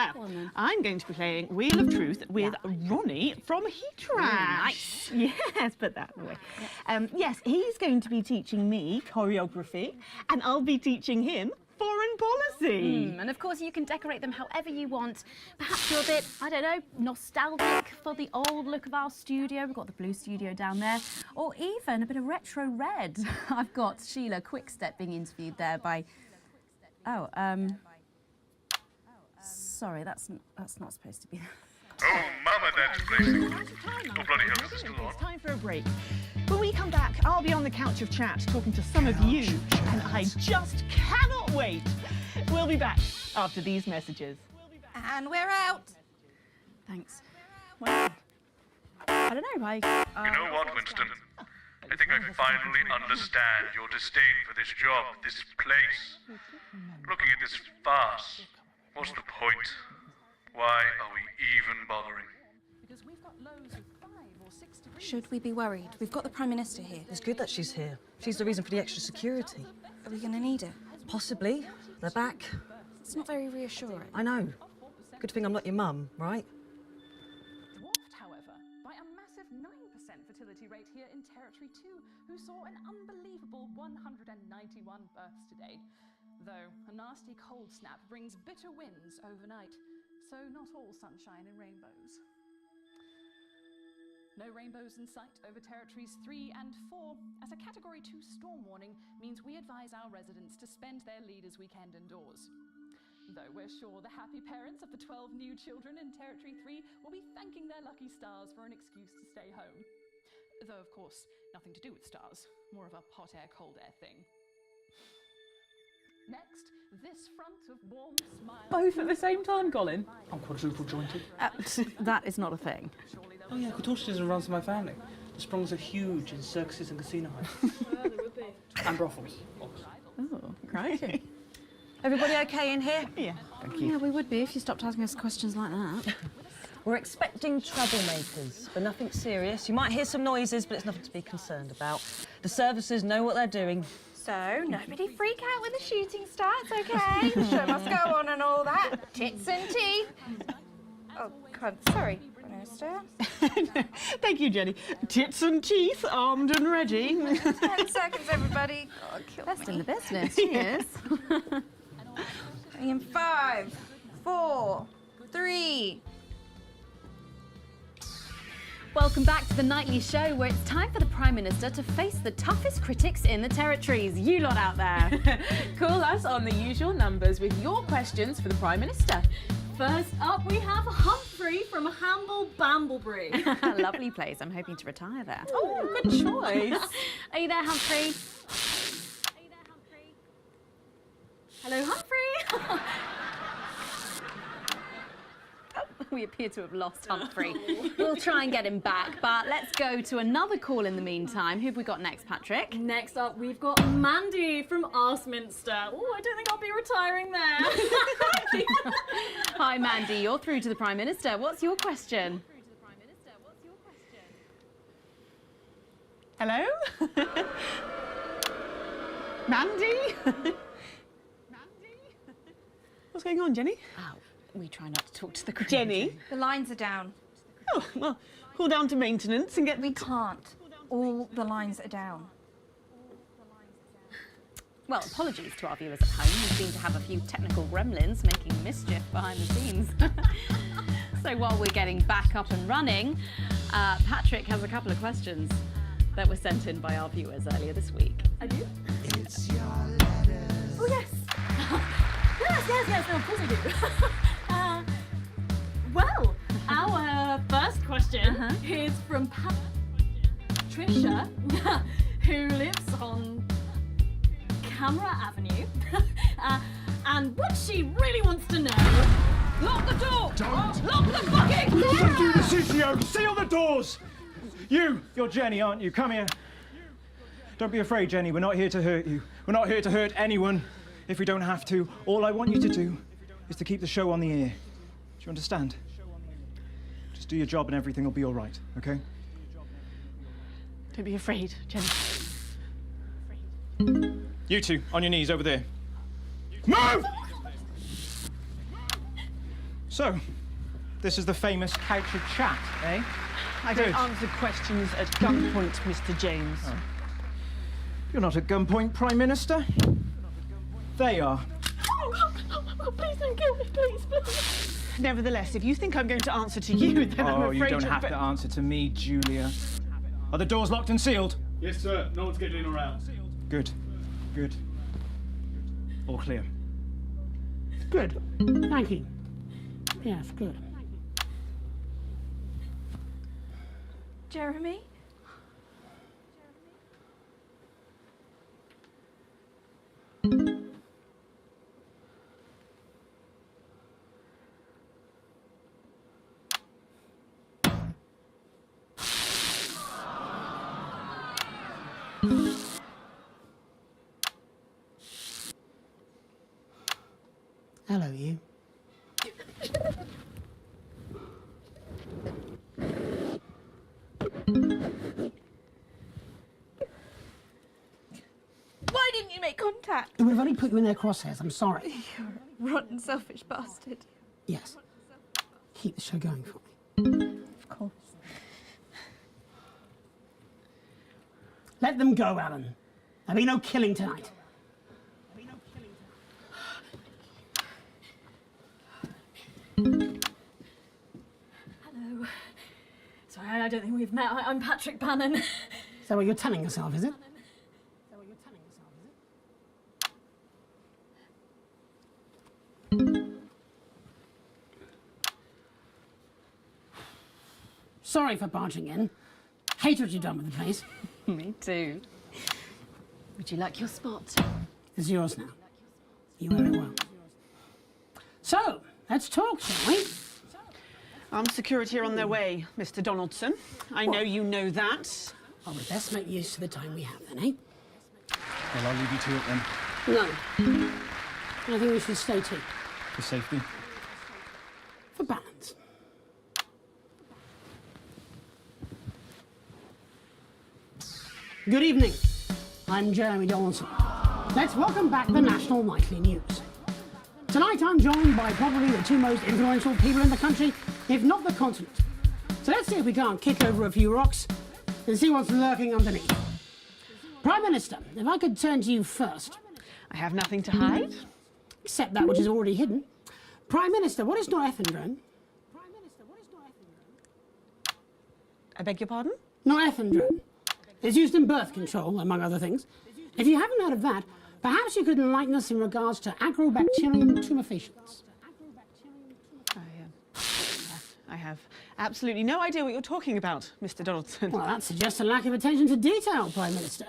I'm going to be playing Wheel of Truth with Ronnie from Heatrash. Nice. Yes, put that away. Yes, he's going to be teaching me choreography, and I'll be teaching him foreign policy. And of course, you can decorate them however you want. Perhaps you're a bit, I don't know, nostalgic for the old look of our studio. We've got the blue studio down there. Or even a bit of retro red. I've got Sheila Quickstep being interviewed there by... Oh, sorry, that's not supposed to be... Oh, Mama, that's blazing. Oh, bloody hell, is it still on? It's time for a break. When we come back, I'll be on the couch of chat talking to some of you, and I just cannot wait. We'll be back after these messages. And we're out. Thanks. Well, I don't know, You know what, Winston? I think I finally understand your disdain for this job, this place. Looking at this farce, what's the point? Why are we even bothering? Should we be worried? We've got the Prime Minister here. It's good that she's here. She's the reason for the extra security. Are we going to need it? Possibly. They're back. It's not very reassuring. I know. Good thing I'm not your mum, right? Dwarfed, however, by a massive 9% fertility rate here in Territory 2, who saw an unbelievable 191 births today. Though a nasty cold snap brings bitter winds overnight, so not all sunshine and rainbows. No rainbows in sight over Territories 3 and 4, as a Category 2 storm warning means we advise our residents to spend their leaders' weekend indoors. Though we're sure the happy parents of the 12 new children in Territory 3 will be thanking their lucky stars for an excuse to stay home. Though, of course, nothing to do with stars, more of a hot air, cold air thing. Next, this front of warm smiles. Both at the same time, Colin? I'm quadruple jointed. That is not a thing. Oh yeah, contortionism runs in my family. The Sprongs are huge in circuses and casino halls. And brothels. Oh, crikey. Everybody okay in here? Yeah. Thank you. Yeah, we would be if you stopped asking us questions like that. We're expecting troublemakers, but nothing serious. You might hear some noises, but it's nothing to be concerned about. The services know what they're doing. So, nobody freak out when the shooting starts, okay? The show must go on and all that. Tits and teeth. Oh, God, sorry, Minister. Thank you, Jenny. Tits and teeth, armed and ready. 10 seconds, everybody. God, kill Best me. in the business, she is. In 5, 4, 3. Welcome back to the Nightly Show, where it's time for the Prime Minister to face the toughest critics in the Territories. You lot out there. Call us on the usual numbers with your questions for the Prime Minister. First up, we have Humphrey from Hamble Bamblebury. Lovely place. I'm hoping to retire there. Oh, good choice. Are you there, Humphrey? Hello, Humphrey. We appear to have lost Humphrey. We'll try and get him back, but let's go to another call in the meantime. Who have we got next, Patrick? Next up, we've got Mandy from Arsminster. Oh, I don't think I'll be retiring there. Hi, Mandy. You're through to the Prime Minister. What's your question? Hello? Mandy? What's going on, Jenny? Oh, we try not to talk to the critic. Jenny? The lines are down. Oh, well, call down to maintenance and get... We can't. All the lines are down. Well, apologies to our viewers at home. We seem to have a few technical gremlins making mischief behind the scenes. So while we're getting back up and running, Patrick has a couple of questions that were sent in by our viewers earlier this week. I do? It's your letters. Oh, yes. yes, no, of course I do. Well, our first question is from Patricia, who lives on Camera Avenue. And what she really wants to know... Lock the door! Don't! Lock the fucking door! Don't do this, CCO! Seal the doors! You're Jenny, aren't you? Come here. Don't be afraid, Jenny. We're not here to hurt you. We're not here to hurt anyone if we don't have to. All I want you to do is to keep the show on the air. Do you understand? Just do your job and everything will be all right, okay? Don't be afraid, Jenny. You two, on your knees over there. Move! So, this is the famous couch of chat, eh? I don't answer questions at gunpoint, Mr. James. Oh. You're not at gunpoint, Prime Minister. They are. Oh, please don't kill me, please. Nevertheless, if you think I'm going to answer to you, then I'm afraid you don't have to answer to me, Julia. Are the doors locked and sealed? Yes, sir. No one's getting in or out. Good. Good. All clear. Good. Thank you. Yes, good. Jeremy? Hello, you. Why didn't you make contact? We've only put you in their crosshairs. I'm sorry. You're a rotten, selfish bastard. Yes. Keep the show going for me. Of course. Let them go, Alan. There'll be no killing tonight. Hello. Sorry, I don't think we've met. I'm Patrick Bannon. Is that what you're telling yourself, is it? Sorry for barging in. Hate what you've done with the place. Me too. Would you like your spot? It's yours now. You wear it well. So, let's talk, shall we? Armed security are on their way, Mr. Donaldson. I know you know that. Well, we best make use of the time we have then, eh? Well, I'll leave you to it then. No. I think we should stay too. For safety. For balance. Good evening. I'm Jeremy Donaldson. Let's welcome back the National Nightly News. Tonight I'm joined by probably the two most influential people in the country, if not the continent. So let's see if we can't kick over a few rocks and see what's lurking underneath. Prime Minister, if I could turn to you first. I have nothing to hide. Except that which is already hidden. Prime Minister, what is norethindrone? I beg your pardon? Norethindrone. It's used in birth control, among other things. If you haven't heard of that, perhaps you could enlighten us in regards to Agrobacterium tumefaciens. I have absolutely no idea what you're talking about, Mr. Donaldson. Well, that suggests a lack of attention to detail, Prime Minister.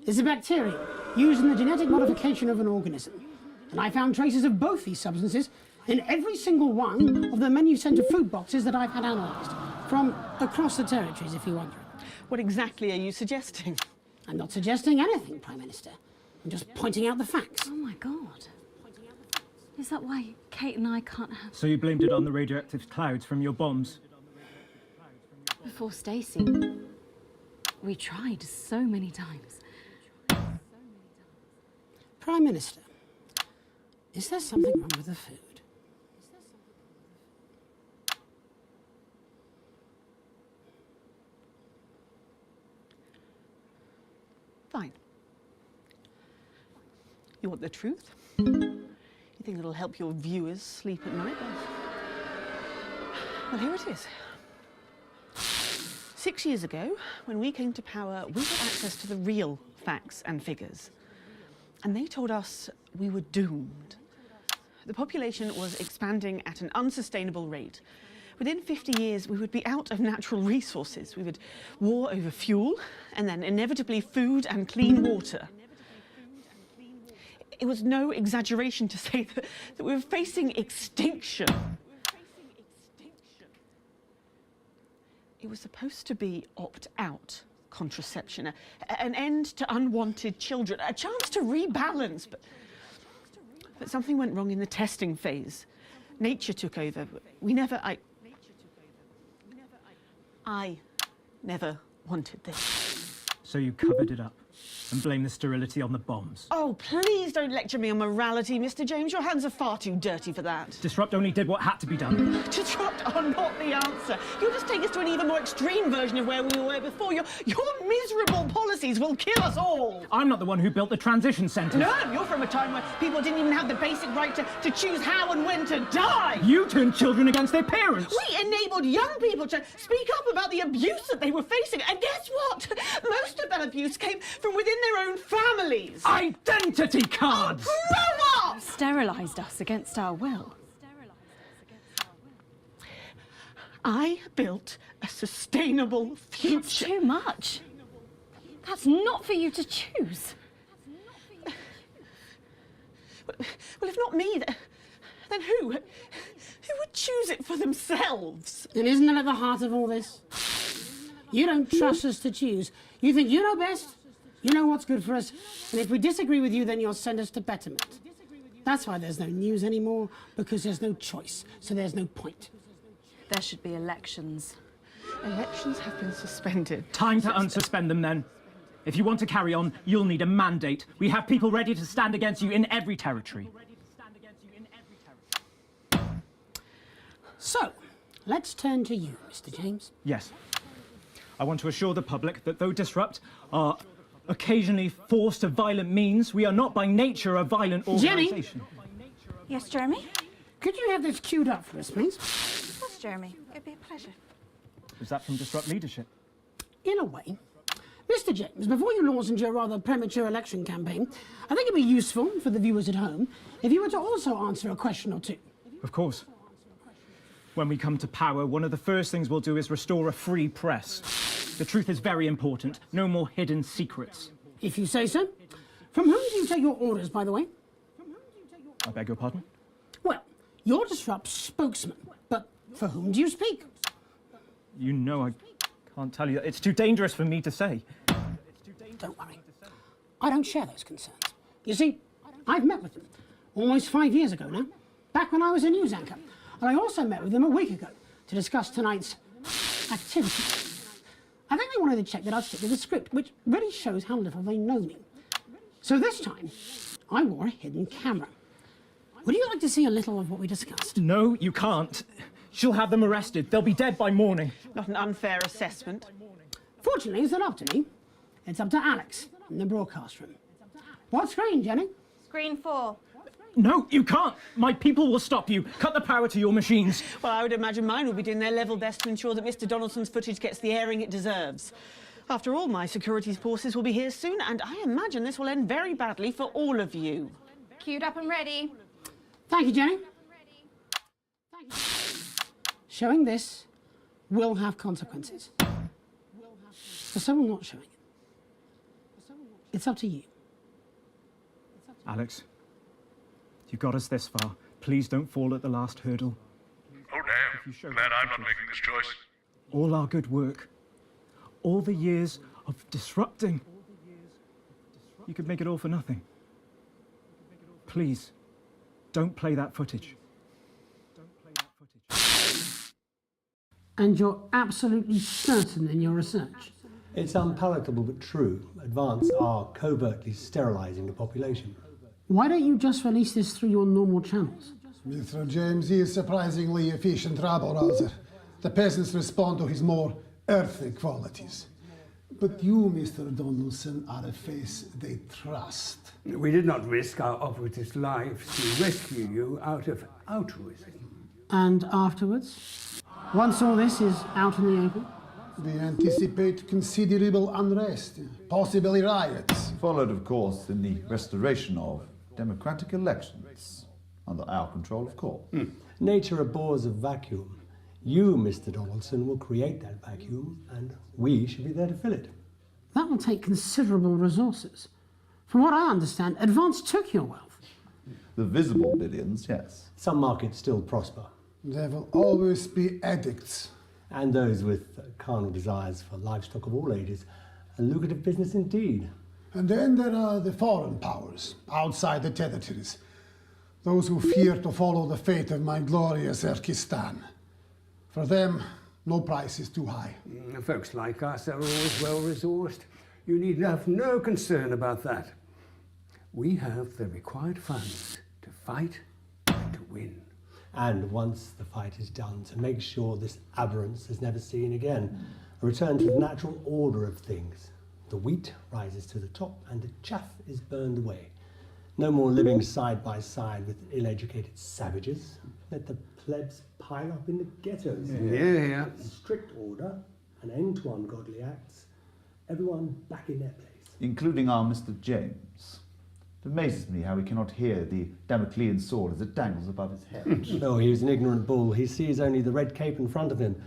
It's a bacterium used in the genetic modification of an organism. And I found traces of both these substances in every single one of the menu centre food boxes that I've had analysed, from across the territories, if you're wondering. What exactly are you suggesting? I'm not suggesting anything, Prime Minister. I'm just pointing out the facts. Oh my God. Is that why Kate and I can't have... So you blamed it on the radioactive clouds from your bombs? Before Stacey, we tried so many times. Prime Minister, is there something wrong with the food? Fine. You want the truth? You think it'll help your viewers sleep at night? Well, here it is. 6 years ago, when we came to power, we got access to the real facts and figures. And they told us we were doomed. The population was expanding at an unsustainable rate. Within 50 years, we would be out of natural resources. We would war over fuel, and then inevitably food and clean water. It was no exaggeration to say that we were facing extinction. It was supposed to be opt-out contraception, an end to unwanted children, a chance to rebalance. But something went wrong in the testing phase. Nature took over. I never wanted this. So you covered it up and blame the sterility on the bombs. Oh, please don't lecture me on morality, Mr. James. Your hands are far too dirty for that. Disrupt only did what had to be done. Disrupt are not the answer. You'll just take us to an even more extreme version of where we were before. Your miserable policies will kill us all. I'm not the one who built the transition centres. No, you're from a time where people didn't even have the basic right to choose how and when to die. You turned children against their parents. We enabled young people to speak up about the abuse that they were facing. And guess what? Most of that abuse came from within their own families. Identity cards! Grow up! Sterilised us against our will. I built a sustainable future. That's too much. That's not for you to choose. Well, if not me, then who? Who would choose it for themselves? And isn't that at the heart of all this? You don't trust us to choose. You think you know best, you know what's good for us, and if we disagree with you, then you'll send us to betterment. That's why there's no news anymore, because there's no choice, so there's no point. There should be elections. Elections have been suspended. Time to unsuspend them then. If you want to carry on, you'll need a mandate. We have people ready to stand against you in every territory. So, let's turn to you, Mr. James. Yes. I want to assure the public that though Disrupt are occasionally forced to violent means, we are not by nature a violent organisation. Jenny? Yes, Jeremy? Could you have this queued up for us, please? Of course, Jeremy. It'd be a pleasure. Is that from Disrupt leadership? In a way. Mr. James, before you launch into your rather premature election campaign, I think it'd be useful for the viewers at home if you were to also answer a question or two. Of course. When we come to power, one of the first things we'll do is restore a free press. The truth is very important. No more hidden secrets. If you say so. From whom do you take your orders, by the way? I beg your pardon? Well, you're Disrupt's spokesman, but for whom do you speak? You know I can't tell you. It's too dangerous for me to say. Don't worry. I don't share those concerns. You see, I've met with them almost 5 years ago now, back when I was a news anchor. And I also met with them a week ago to discuss tonight's activity. I think they wanted to check that I'd stick to the script, which really shows how little they know me. So this time, I wore a hidden camera. Would you like to see a little of what we discussed? No, you can't. She'll have them arrested. They'll be dead by morning. Not an unfair assessment. Fortunately, it's not up to me. It's up to Alex in the broadcast room. What screen, Jenny? Screen 4. No, you can't. My people will stop you. Cut the power to your machines. Well, I would imagine mine will be doing their level best to ensure that Mr. Donaldson's footage gets the airing it deserves. After all, my security forces will be here soon, and I imagine this will end very badly for all of you. Queued up and ready. Thank you, Jenny. Thank you. Showing this will have consequences. For someone not showing it. It's up to you. Alex, you got us this far. Please don't fall at the last hurdle. Oh, damn. Glad I'm not making this choice. All our good work, all the years of disrupting, you could make it all for nothing. Please, don't play that footage. And you're absolutely certain in your research? It's unpalatable but true. Advance are covertly sterilising the population. Why don't you just release this through your normal channels? Mr. James, he is surprisingly efficient rabble-rouser. The peasants respond to his more earthly qualities. But you, Mr. Donaldson, are a face they trust. We did not risk our operatives' lives to rescue you out of altruism. And afterwards? Once all this is out in the open? We anticipate considerable unrest, possibly riots. Followed, of course, in the restoration of democratic elections, under our control, of course. Nature abhors a vacuum. You, Mr. Donaldson, will create that vacuum, and we should be there to fill it. That will take considerable resources. From what I understand, Advance took your wealth. The visible billions, yes. Some markets still prosper. There will always be addicts. And those with carnal desires for livestock of all ages. A lucrative business indeed. And then there are the foreign powers, outside the territories. Those who fear to follow the fate of my glorious Erkistan. For them, no price is too high. Folks like us are always well-resourced. You need have no concern about that. We have the required funds to fight and to win. And once the fight is done, to make sure this aberrance is never seen again. A return to the natural order of things. The wheat rises to the top and the chaff is burned away. No more living side by side with ill-educated savages. Let the plebs pile up in the ghettos. Yeah. Strict order, an end to ungodly acts. Everyone back in their place. Including our Mr. James. It amazes me how he cannot hear the Damoclean sword as it dangles above his head. Oh, he was an ignorant bull. He sees only the red cape in front of him,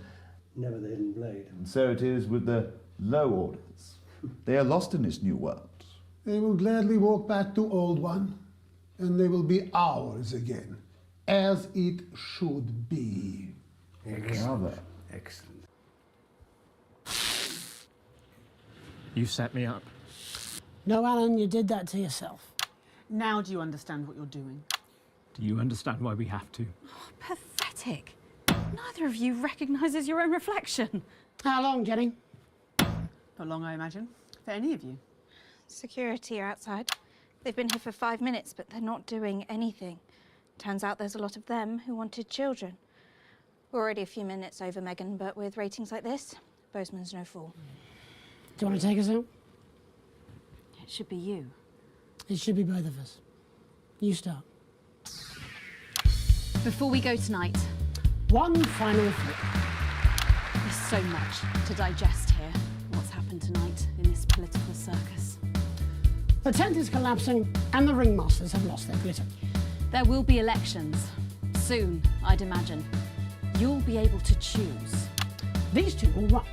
never the hidden blade. And so it is with the low orders. They are lost in this new world. They will gladly walk back to Old One, and they will be ours again, as it should be. Excellent. Excellent. You set me up. No, Alan, you did that to yourself. Now do you understand what you're doing? Do you understand why we have to? Pathetic. Neither of you recognises your own reflection. How long, Jenny? Not long, I imagine. For any of you. Security are outside. They've been here for 5 minutes, but they're not doing anything. Turns out there's a lot of them who wanted children. We're already a few minutes over, Megan, but with ratings like this, Bozeman's no fool. Do you want to take us out? It should be you. It should be both of us. You start. Before we go tonight, one final thought. there's so much to digest here. What's happened tonight in this political circus. The tent is collapsing and the ringmasters have lost their glitter. There will be elections. Soon, I'd imagine. You'll be able to choose. These two will run.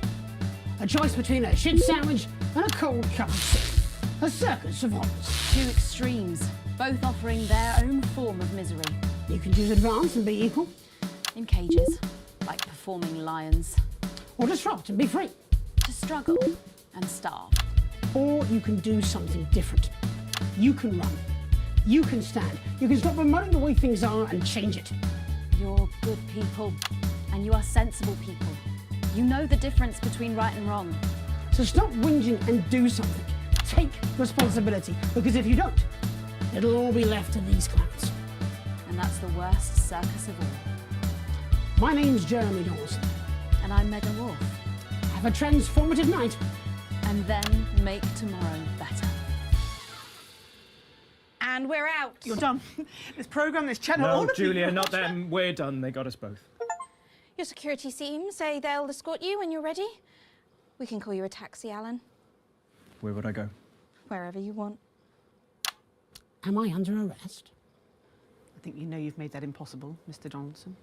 A choice between a shit sandwich and a cold cup of soup. A circus of horrors. Two extremes, both offering their own form of misery. You can choose Advance and be equal. In cages, like performing lions. Or disrupt and be free. To struggle and starve. Or you can do something different. You can run. You can stand. You can stop promoting the way things are and change it. You're good people, and you are sensible people. You know the difference between right and wrong. So stop whinging and do something. Take responsibility, because if you don't, it'll all be left to these clowns. And that's the worst circus of all. My name's Jeremy Dawson. And I'm Megan Wolf. Have a transformative night. And then make tomorrow better. And we're out. You're done. This programme, this channel, all No, of you. Julia, not them. We're done. They got us both. Your security team say they'll escort you when you're ready. We can call you a taxi, Alan. Where would I go? Wherever you want. Am I under arrest? I think you know you've made that impossible, Mr. Donaldson.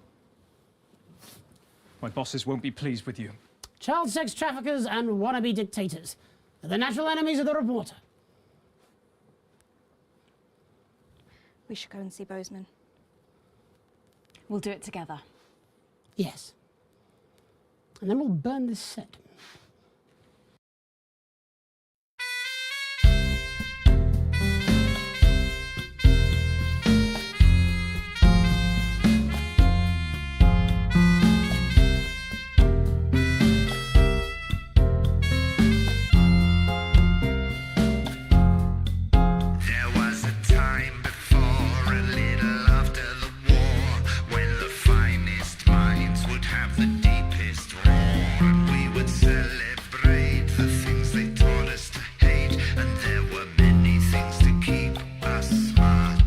My bosses won't be pleased with you. Child sex traffickers and wannabe dictators are the natural enemies of the reporter. We should go and see Bozeman. We'll do it together. Yes. And then we'll burn this set. We would they taught us to hate, and there were many things to keep us smart.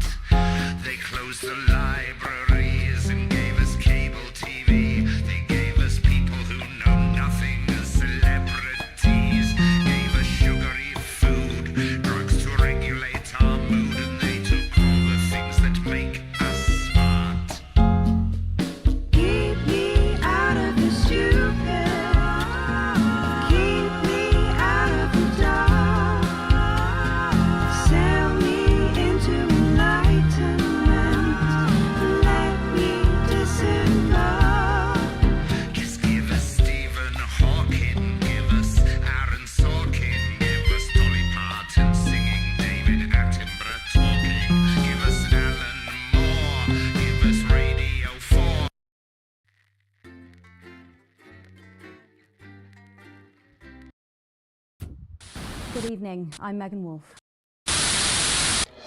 They closed the libraries and gave us cable TV. They gave us people who know nothing as celebrities. Gave us sugary food, drugs to regulate our mood, and they took all the things that make us smart. Keep me out of the stupid. Keep me out of the dark. Sail me into enlightenment. Let me disembark. Just give us Stephen Hawking, give us Aaron Sorkin, give us Dolly Parton singing, David Attenborough talking, give us Alan Moore, give us Radio 4. Good evening, I'm Megan Wolfe.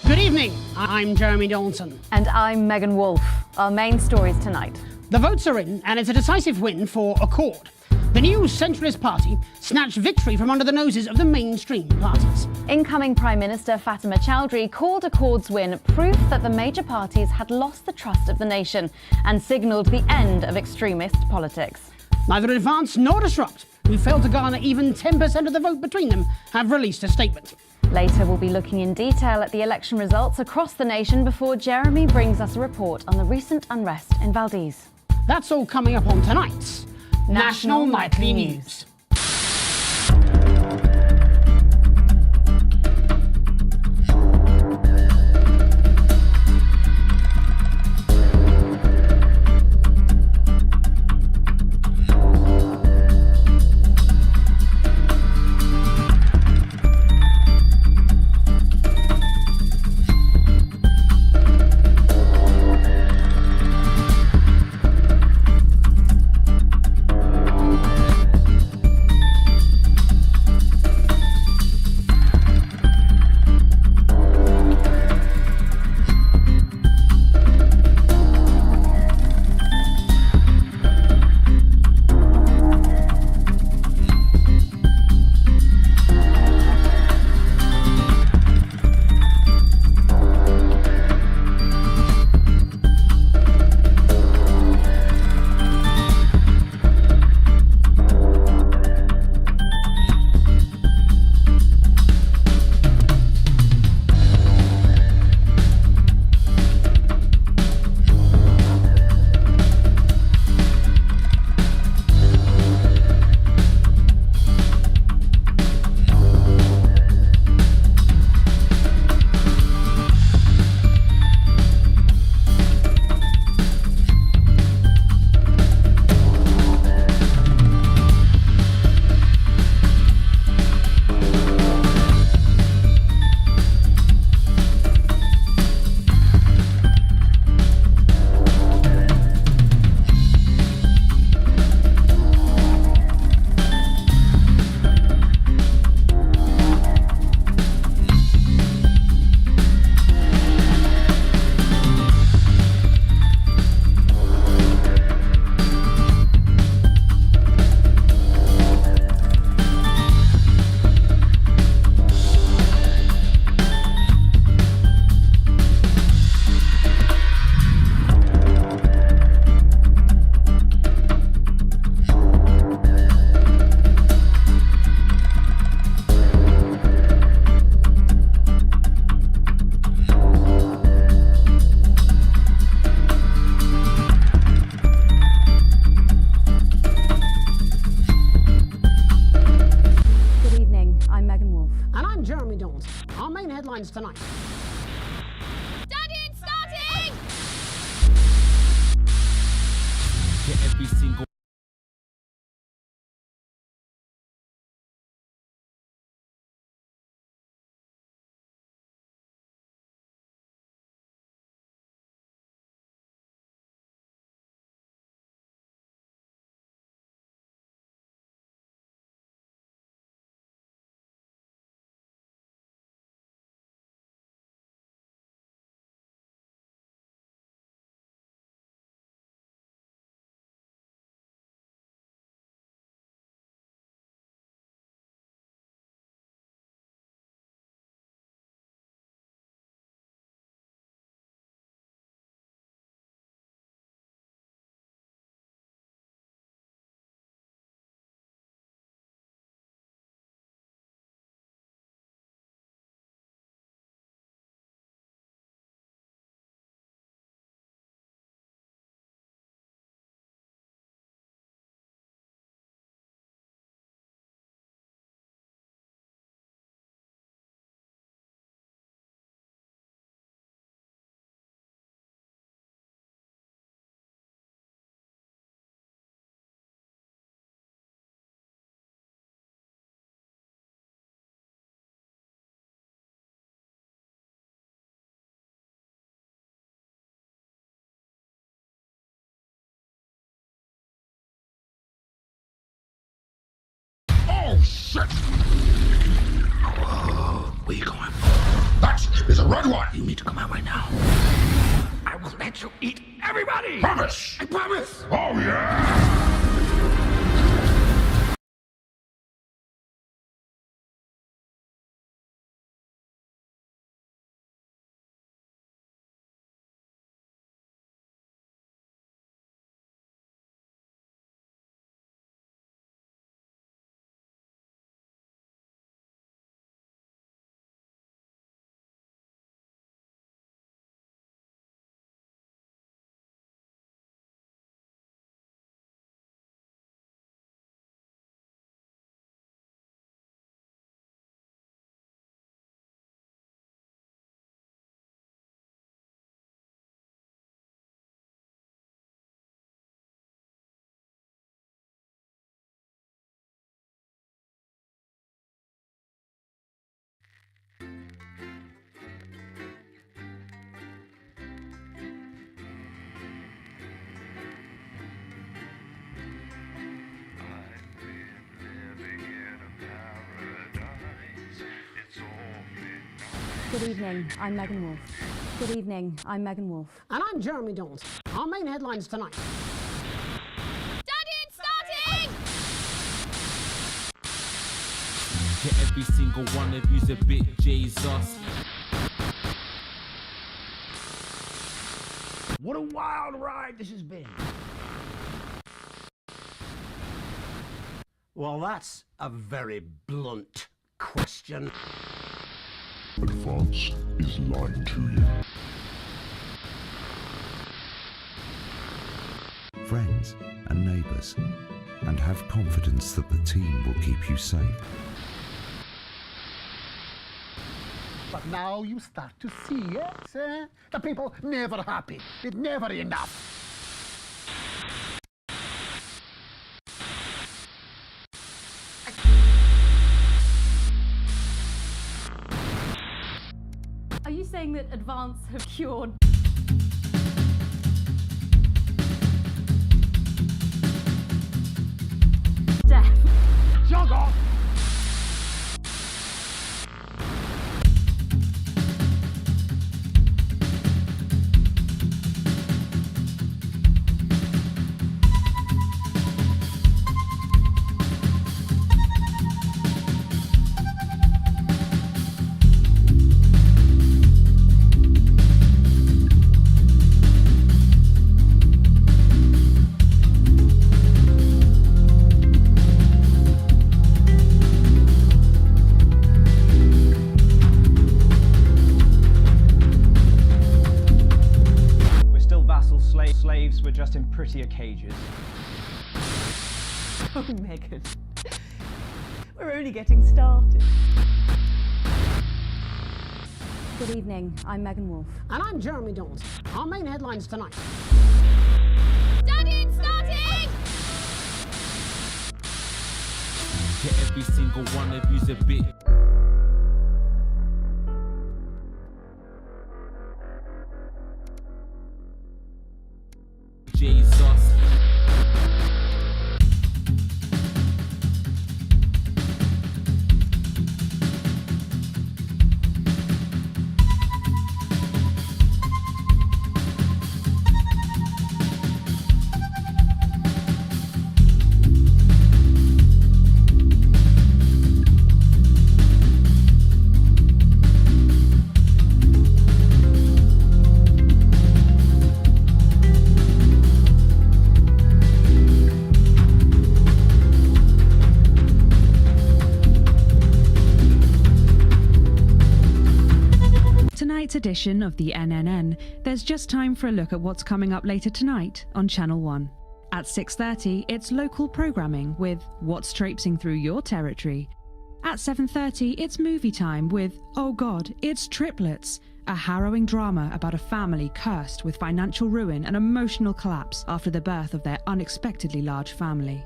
Good evening, I'm Jeremy Johnson. And I'm Megan Wolfe. Our main stories tonight. The votes are in, and it's a decisive win for Accord. The new centralist party snatched victory from under the noses of the mainstream parties. Incoming Prime Minister Fatima Chowdhury called Accord's win proof that the major parties had lost the trust of the nation and signalled the end of extremist politics. Neither Advance nor Disrupt, who failed to garner even 10% of the vote between them, have released a statement. Later, we'll be looking in detail at the election results across the nation before Jeremy brings us a report on the recent unrest in Valdez. That's all coming up on tonight's National Nightly News. tonight. Daddy, it's starting! Get every single shit! Whoa, where you going? That is a red one! You need to come out right now. I will let you eat everybody! Promise! I promise! Oh, yeah! Good evening, I'm Megan Wolf. Good evening, I'm Megan Wolf. And I'm Jeremy Donaldson. Our main headlines tonight. Starting! To every single one of you's a bit Jesus. What a wild ride this has been. Well, that's a very blunt question. But France is lying to you. Friends and neighbours, and have confidence that the team will keep you safe. But now you start to see, yes? The people never happy. It's never enough. Are you saying that Advance have cured death? Jog off! Slaves were just in prettier cages. Oh, Megan. We're only getting started. Good evening, I'm Megan Wolf. And I'm Jeremy Donaldson. Our main headlines tonight. Starting! To every single one of you's a bit. Jesus. Tonight's edition of the NNN, there's just time for a look at what's coming up later tonight on Channel 1. At 6:30, it's local programming with What's Traipsing Through Your Territory. At 7:30, it's movie time with Oh God, It's Triplets, a harrowing drama about a family cursed with financial ruin and emotional collapse after the birth of their unexpectedly large family.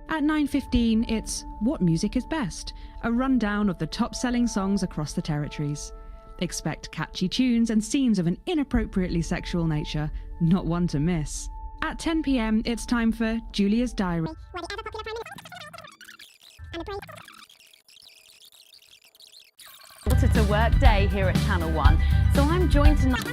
At 9:15, it's What Music Is Best, a rundown of the top-selling songs across the territories. Expect catchy tunes and scenes of an inappropriately sexual nature, not one to miss. At 10 p.m, it's time for Julia's Diary. after work day here at Channel 1. So I'm joined tonight.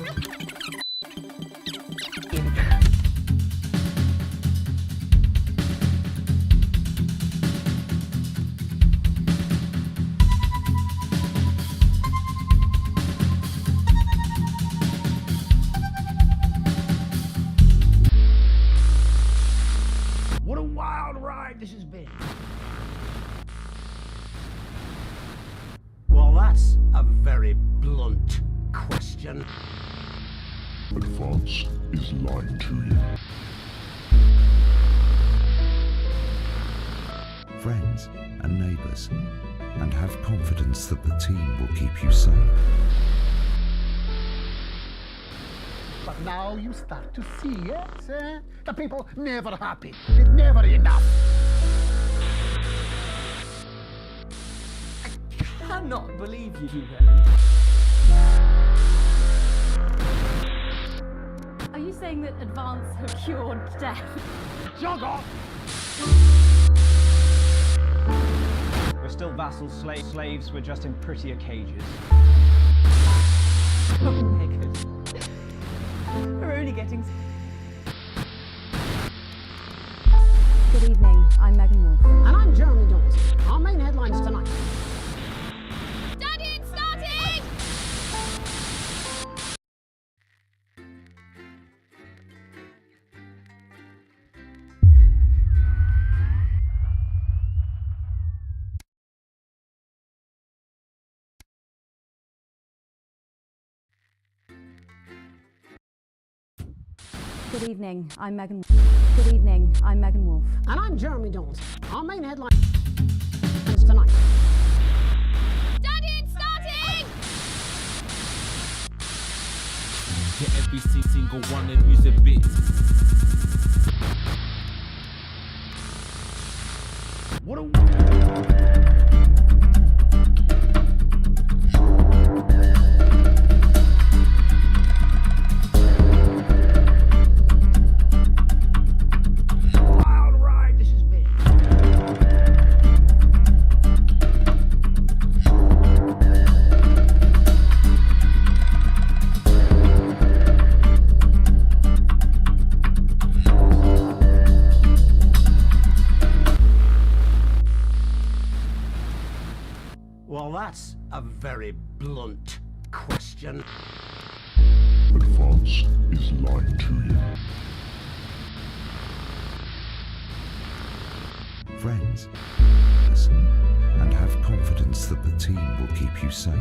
What a wild ride this has been. Well, that's a very blunt question. Advance is lying to you. Friends and neighbours, and have confidence that the team will keep you safe. But now you start to see, yes? The people never happy. It's never enough. I cannot believe you, Helen. Are you saying that Advance have cured death? Jog off! We're still vassals, slaves, we're just in prettier cages. Oh, Megan. We're only getting... Good evening, I'm Megan Wolf. And I'm Jeremy Dawes. Our main headlines tonight. Daddy, it's starting! Good evening, I'm Megan. Good evening, I'm Megan Wolf. And I'm Jeremy Dawes. Our main headlines tonight. Daddy, it's starting! To every single one of you's a bit. What a... wild ride this has been. Well, that's a very blunt question. Advance is lying to you. Friends, and have confidence that the team will keep you safe.